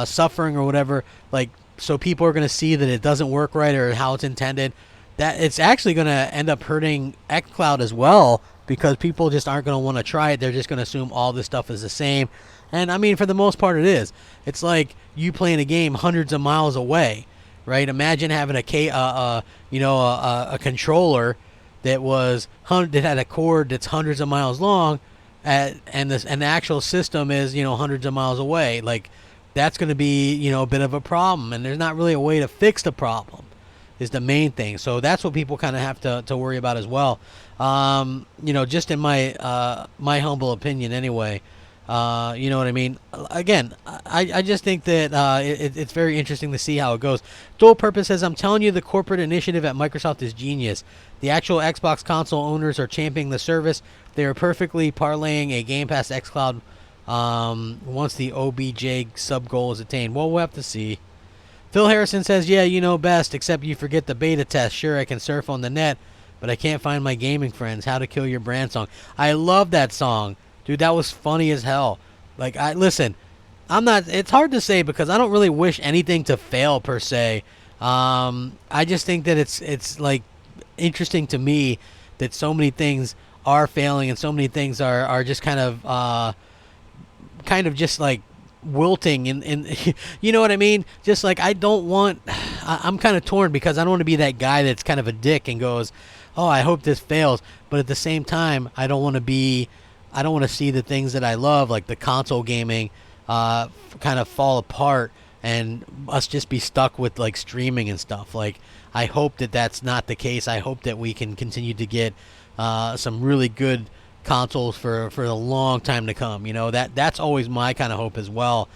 suffering or whatever, like, so people are going to see that it doesn't work right or how it's intended, that it's actually going to end up hurting xCloud as well, because people just aren't going to want to try it. They're just going to assume all this stuff is the same. And I mean, for the most part, it is. It's like you playing a game hundreds of miles away, right? Imagine having a controller that had a cord that's hundreds of miles long, and the actual system is, you know, hundreds of miles away. Like, that's going to be, you know, a bit of a problem, and there's not really a way to fix the problem, is the main thing. So that's what people kind of have to worry about as well. You know, just in my my humble opinion anyway. You know what I mean? Again, I just think that it's very interesting to see how it goes. Dual Purpose says, I'm telling you, the corporate initiative at Microsoft is genius. The actual Xbox console owners are championing the service. They are perfectly parlaying a Game Pass xCloud once the OBJ sub goal is attained. Well, we'll have to see. Phil Harrison says, yeah, you know best, except you forget the beta test. Sure, I can surf on the net, but I can't find my gaming friends. How to Kill Your Brand song. I love that song. Dude, that was funny as hell. Like, listen, it's hard to say because I don't really wish anything to fail per se. I just think that it's like interesting to me that so many things are failing and so many things are just kind of just like wilting and you know what I mean? Just like, I'm kind of torn because I don't want to be that guy that's kind of a dick and goes, oh, I hope this fails. But at the same time, I don't want to see the things that I love, like the console gaming, kind of fall apart and us just be stuck with like streaming and stuff. Like, I hope that that's not the case. I hope that we can continue to get some really good consoles for a long time to come. You know, that's always my kind of hope as well.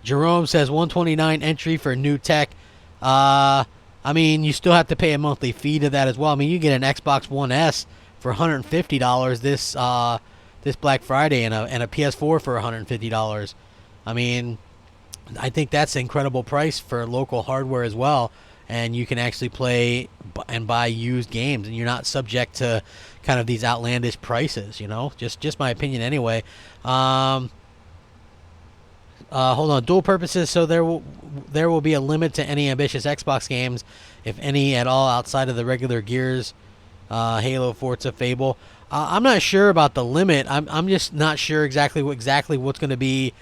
Jerome says $129 entry for new tech. I mean, you still have to pay a monthly fee to that as well. I mean, you get an Xbox One S for $150 this Black Friday, and a PS4 for $150. I mean, I think that's an incredible price for local hardware as well, and you can actually play and buy used games, and you're not subject to kind of these outlandish prices. Just my opinion anyway. Hold on, dual purposes. So there will be a limit to any ambitious Xbox games, if any at all, outside of the regular Gears, Halo, Forza, Fable. I'm not sure about the limit. I'm just not sure exactly what's going to be.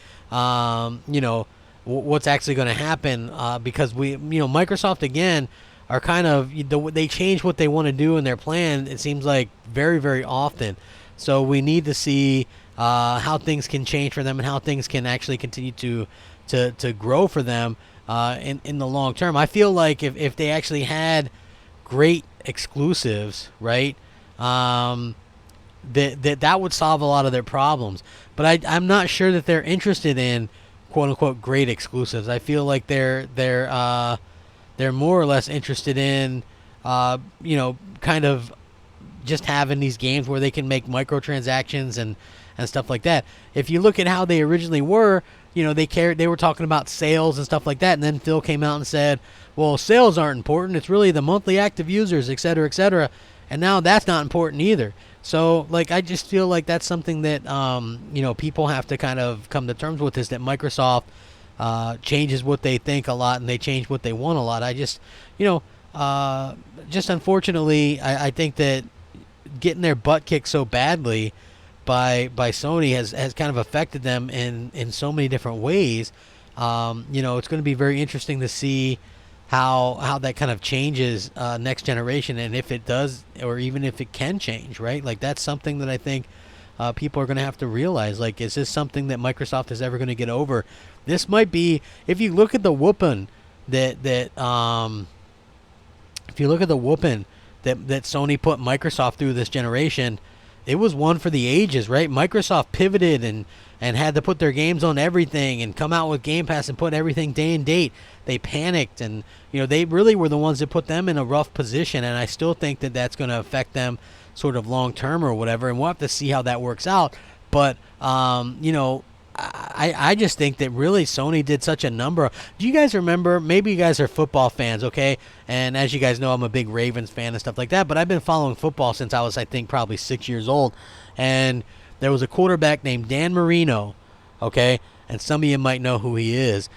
What's actually going to happen, because Microsoft again are kind of, they change what they want to do in their plan. It seems like very, very often. So we need to see how things can change for them and how things can actually continue to grow for them in the long term. I feel like if they actually had great exclusives, right, that would solve a lot of their problems. But I'm not sure that they're interested in quote unquote great exclusives. I feel like they're more or less interested in kind of just having these games where they can make microtransactions and stuff like that. If you look at how they originally were, they were talking about sales and stuff like that, and then Phil came out and said, well, sales aren't important, it's really the monthly active users, etc., etc., and now that's not important either. So, I just feel like that's something that, people have to kind of come to terms with, is that Microsoft changes what they think a lot, and they change what they want a lot. I just, just unfortunately, I think that getting their butt kicked so badly by Sony has kind of affected them in so many different ways. It's going to be very interesting to see how that kind of changes next generation, and if it does, or even if it can change, right? That's something that I think people are going to have to realize. Is this something that Microsoft is ever going to get over? This might be, if you look at the whooping that Sony put Microsoft through this generation, it was one for the ages, right? Microsoft pivoted and had to put their games on everything and come out with Game Pass and put everything day and date. They panicked, and they really were the ones that put them in a rough position, and I still think that that's going to affect them sort of long term or whatever, and we'll have to see how that works out. But I just think that really Sony did such a number. Do you guys remember? Maybe you guys are football fans, okay? And as you guys know, I'm a big Ravens fan and stuff like that. But I've been following football since I was, I think, probably 6 years old. And there was a quarterback named Dan Marino, okay? And some of you might know who he is.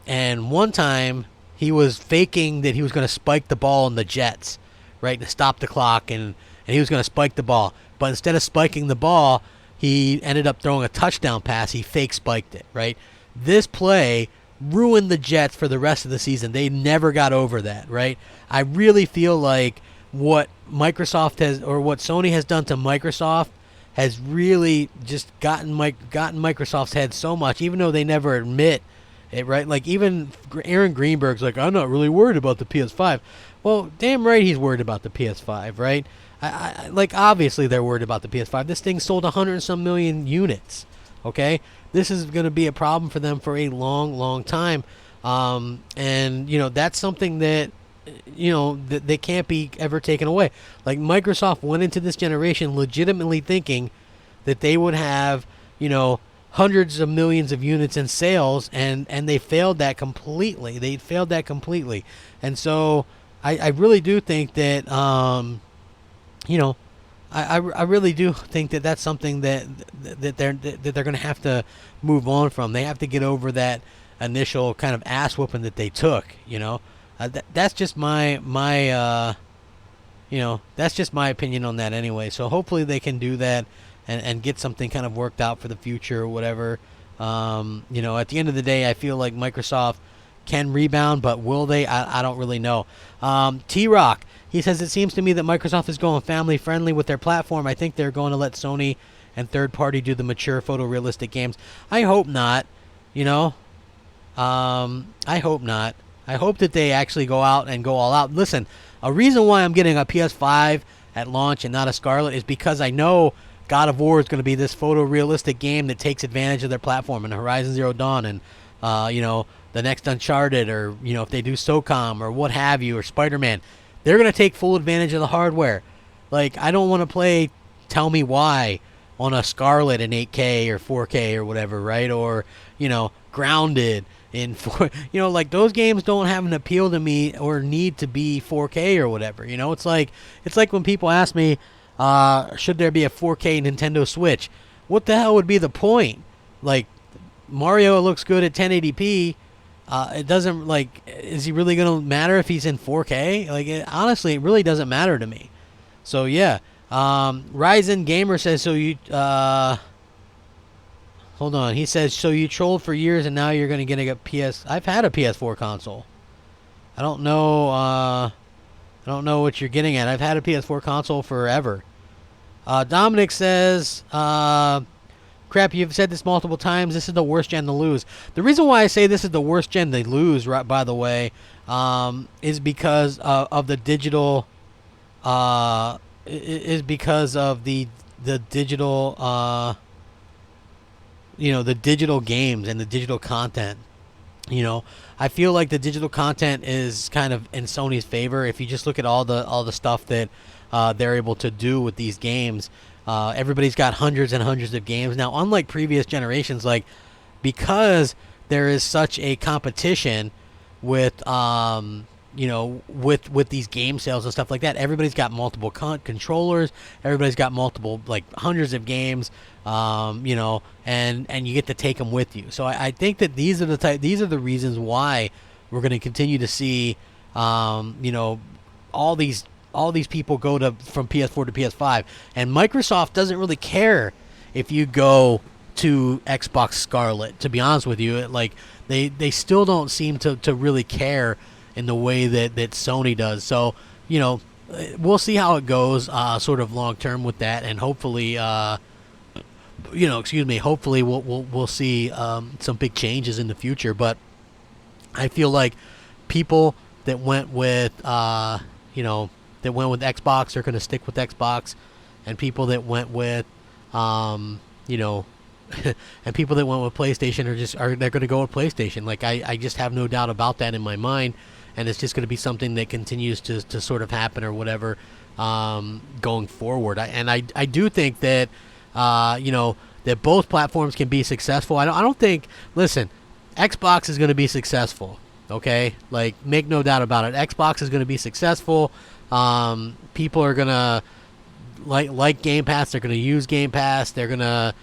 And one time he was faking that he was going to spike the ball in the Jets, right, to stop the clock, and he was going to spike the ball. But instead of spiking the ball, he ended up throwing a touchdown pass. He fake spiked it, right? This play ruined the Jets for the rest of the season. They never got over that, right? I really feel like what Microsoft has, or what Sony has done to Microsoft, has really just gotten Microsoft's head so much, even though they never admit it, right? Even Aaron Greenberg's like, I'm not really worried about the PS5. Well, damn right he's worried about the PS5, right? I obviously they're worried about the PS5. This thing sold 100 and some million units, okay? This is going to be a problem for them for a long, long time. And, that's something that, that they can't be ever taken away. Microsoft went into this generation legitimately thinking that they would have, hundreds of millions of units in sales, and they failed that completely. And so I really do think that, I really do think that that's something that they're going to have to move on from. They have to get over that initial kind of ass whooping that they took. That's just my that's just my opinion on that anyway. So hopefully they can do that and get something kind of worked out for the future or whatever. At the end of the day, I feel like Microsoft can rebound, but will they? I don't really know. T-Rock, he says, it seems to me that Microsoft is going family friendly with their platform. I think they're going to let Sony and third party do the mature photorealistic games. I hope not. I hope not. I hope that they actually go out and go all out. Listen, a reason why I'm getting a PS5 at launch and not a Scarlet is because I know God of War is going to be this photorealistic game that takes advantage of their platform, and Horizon Zero Dawn, and the next Uncharted, or if they do SOCOM or what have you, or Spider-Man, they're going to take full advantage of the hardware. I don't want to play Tell Me Why on a Scarlet in 8K or 4K or whatever, right? Or Grounded in four. Like those games don't have an appeal to me or need to be 4K or whatever. It's like when people ask me, should there be a 4K Nintendo Switch? What the hell would be the point? Like Mario looks good at 1080p. It doesn't is he really gonna matter if he's in 4K? Honestly, it really doesn't matter to me. So yeah, Ryzen Gamer says so you. Hold on, he says so you trolled for years and now you're gonna get a PS. I've had a PS4 console. I don't know. I don't know what you're getting at. I've had a PS4 console forever. Dominic says, crap, you've said this multiple times. This is the worst gen to lose. The reason why I say this is the worst gen to lose, right, by the way, is because of the digital. Is because of the digital. The digital games and the digital content. I feel like the digital content is kind of in Sony's favor. If you just look at all the stuff that they're able to do with these games, everybody's got hundreds and hundreds of games now. Unlike previous generations, because there is such a competition with with these game sales and stuff like that, everybody's got multiple controllers, everybody's got multiple hundreds of games, and you get to take them with you. So I think that these are the reasons why we're going to continue to see all these people go from PS4 to PS5, and Microsoft doesn't really care if you go to Xbox Scarlet. To be honest with you, they still don't seem to really care in the way that Sony does. So, we'll see how it goes sort of long term with that, and hopefully hopefully we'll see some big changes in the future. But I feel like people that went with Xbox are going to stick with Xbox, and people that went with and people that went with PlayStation they're going to go with PlayStation. I just have no doubt about that in my mind. And it's just going to be something that continues to sort of happen or whatever going forward. I do think that that both platforms can be successful. I don't think. Listen, Xbox is going to be successful. Okay, make no doubt about it. Xbox is going to be successful. People are going to like Game Pass. They're going to use Game Pass. They're going to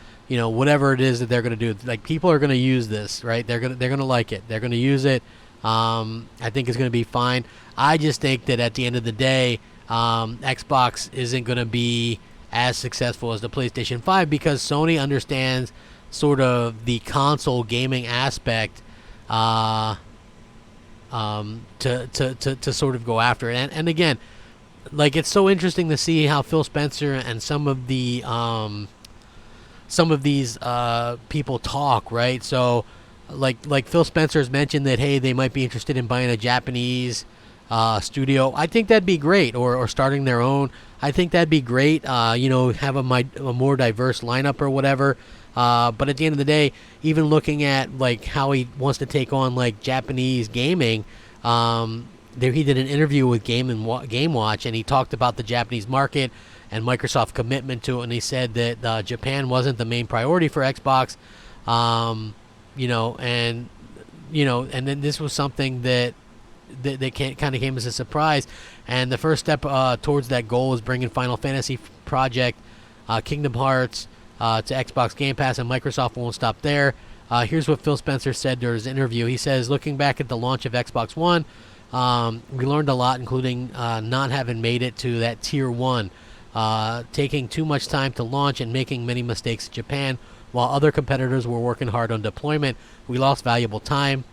whatever it is that they're going to do. People are going to use this, right? They're going to like it. They're going to use it. I think it's going to be fine. I just think that at the end of the day, Xbox isn't going to be as successful as the PlayStation 5 because Sony understands sort of the console gaming aspect to sort of go after it. And again, it's so interesting to see how Phil Spencer and some of these people talk, right? So like Phil Spencer has mentioned that, hey, they might be interested in buying a Japanese studio. I think that'd be great, or starting their own. I think that'd be great. Have a more diverse lineup or whatever. But at the end of the day, even looking at how he wants to take on Japanese gaming, he did an interview with Game Watch, and he talked about the Japanese market and Microsoft's commitment to it, and he said that Japan wasn't the main priority for Xbox. And then this was something that kind of came as a surprise. And the first step towards that goal is bringing Final Fantasy Project, Kingdom Hearts to Xbox Game Pass, and Microsoft won't stop there. Here's what Phil Spencer said during his interview. He says, looking back at the launch of Xbox One, we learned a lot, including not having made it to that Tier 1, taking too much time to launch and making many mistakes in Japan. While other competitors were working hard on deployment, we lost valuable time.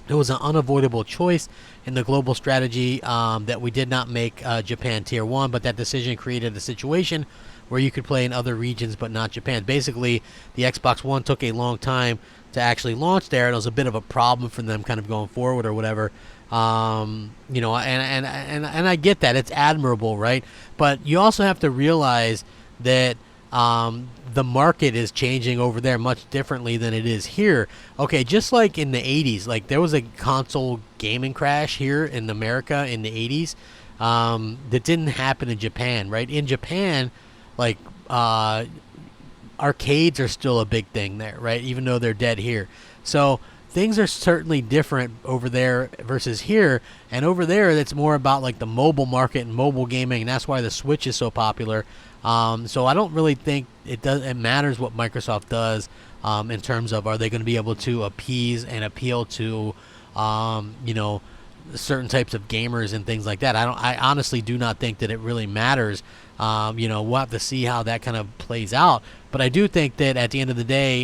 It was an unavoidable choice in the global strategy that we did not make Japan Tier 1, but that decision created a situation where you could play in other regions but not Japan. Basically, the Xbox One took a long time to actually launch there, and it was a bit of a problem for them kind of going forward or whatever. And I get that. It's admirable, right? But you also have to realize that the market is changing over there much differently than it is here. Okay, just like in the 80s, there was a console gaming crash here in America in the 80s that didn't happen in Japan, right? In Japan, arcades are still a big thing there, right? Even though they're dead here. So things are certainly different over there versus here. And over there, it's more about like the mobile market and mobile gaming, and that's why the Switch is so popular. So I don't really think it matters what Microsoft does in terms of, are they going to be able to appease and appeal to you know, certain types of gamers and things like that. I honestly do not think that it really matters. You know, we'll have to see how that kind of plays out. But I do think that at the end of the day,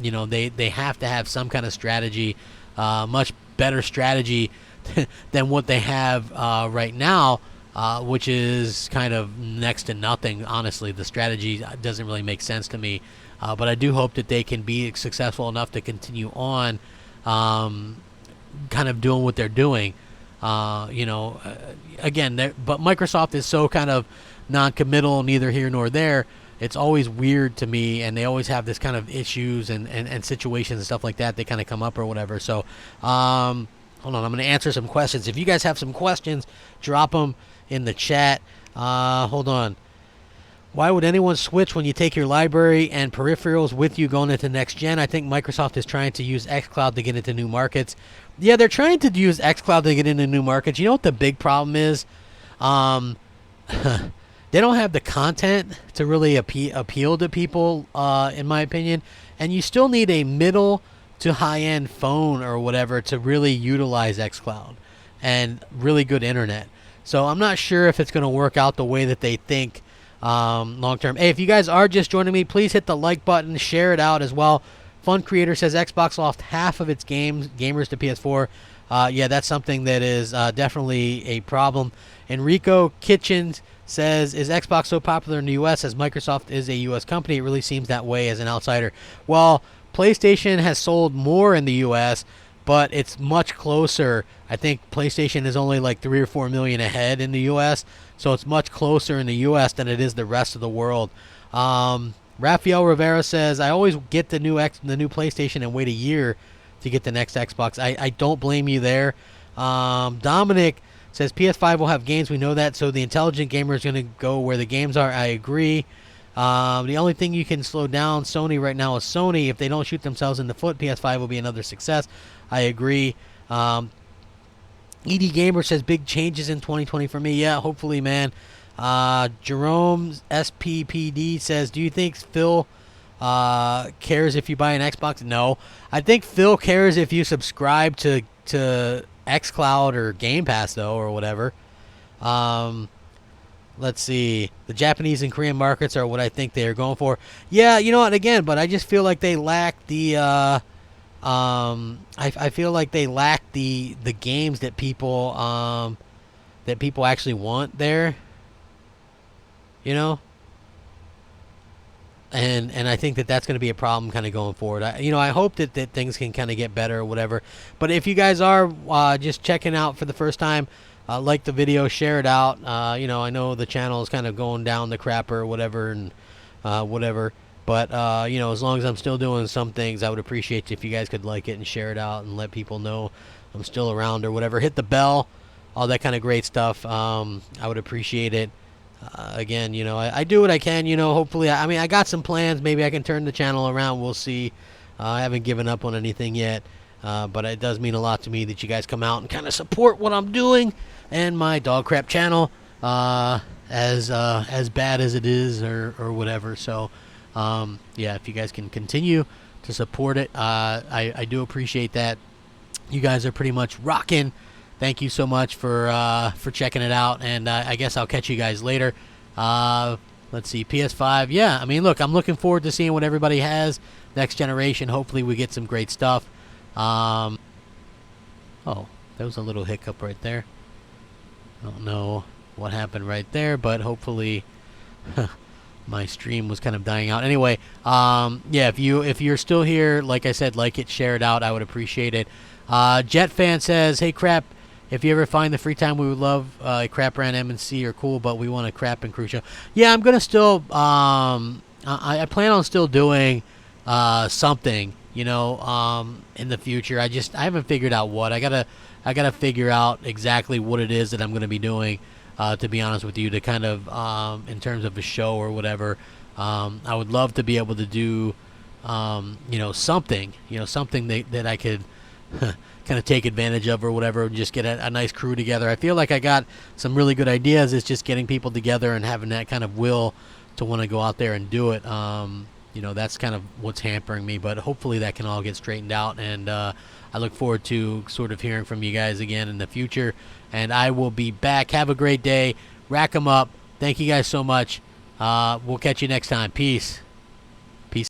you know, they have to have some kind of strategy, much better strategy than what they have right now, which is kind of next to nothing. Honestly, the strategy doesn't really make sense to me. But I do hope that they can be successful enough to continue on kind of doing what they're doing. You know, again, but Microsoft is so kind of non-committal, neither here nor there. It's always weird to me, and they always have this kind of issues and situations and stuff like that. They kind of come up or whatever. So, hold on, I'm going to answer some questions. If you guys have some questions, drop them in the chat. Hold on. Why would anyone switch when you take your library and peripherals with you going into next gen? I think Microsoft is trying to use xCloud to get into new markets. Yeah, they're trying to use xCloud to get into new markets. You know what the big problem is? They don't have the content to really appeal to people, in my opinion. And you still need a middle to high-end phone or whatever to really utilize xCloud and really good internet. So I'm not sure if it's going to work out the way that they think long term. Hey, if you guys are just joining me, please hit the like button, share it out as well. Fun Creator says Xbox lost half of its gamers to PS4. Yeah, that's something that is definitely a problem. Enrico Kitchens says, is Xbox so popular in the U.S. as Microsoft is a U.S. company? It really seems that way as an outsider. Well, PlayStation has sold more in the U.S., but it's much closer. I think PlayStation is only like 3 or 4 million ahead in the U.S., so it's much closer in the U.S. than it is the rest of the world. Rafael Rivera says, I always get the new PlayStation and wait a year to get the next Xbox. I don't blame you there. Dominic says, PS5 will have games. We know that, so the intelligent gamer is going to go where the games are. I agree. The only thing you can slow down Sony right now is Sony. If they don't shoot themselves in the foot, PS5 will be another success. I agree. ED Gamer says, big changes in 2020 for me. Yeah, hopefully, man. Jerome SPPD says, do you think Phil cares if you buy an Xbox? No. I think Phil cares if you subscribe to xCloud or Game Pass, though, or whatever. Let's see. The Japanese and Korean markets are what I think they are going for. Yeah, you know what? Again, but I just feel like they lack the I feel like they lack the games that people actually want there. You know? And I think that that's going to be a problem kind of going forward. I hope that things can kind of get better or whatever. But if you guys are just checking out for the first time, like the video, share it out. I know the channel is kind of going down the crapper or whatever and whatever. But, as long as I'm still doing some things, I would appreciate if you guys could like it and share it out and let people know I'm still around or whatever. Hit the bell, all that kind of great stuff. I would appreciate it. Again, I do what I can, hopefully. I got some plans. Maybe I can turn the channel around. We'll see. I haven't given up on anything yet. But it does mean a lot to me that you guys come out and kind of support what I'm doing and my dog crap channel, as bad as it is or whatever. So, yeah, if you guys can continue to support it, I do appreciate that. You guys are pretty much rocking. Thank you so much for checking it out, and I guess I'll catch you guys later. Let's see, PS5. Yeah, look, I'm looking forward to seeing what everybody has next generation. Hopefully we get some great stuff. Oh, there was a little hiccup right there. I don't know what happened right there, but hopefully my stream was kind of dying out. Anyway, yeah, if you're still here, like I said, like it, share it out. I would appreciate it. Jet Fan says, hey, Crap, if you ever find the free time, we would love Crap Brand M&C are cool, but we want a Crap and Crew show. Yeah, I'm going to still, I plan on still doing something, in the future. I haven't figured out what. I gotta figure out exactly what it is that I'm going to be doing, to be honest with you, to kind of, in terms of a show or whatever. I would love to be able to do something, something that I could kind of take advantage of or whatever, and just get a nice crew together. I feel like I got some really good ideas. It's just getting people together and having that kind of will to want to go out there and do it. That's kind of what's hampering me, but hopefully that can all get straightened out. And I look forward to sort of hearing from you guys again in the future. And I will be back. Have a great day. Rack 'em up. Thank you guys so much. We'll catch you next time. Peace. Peace.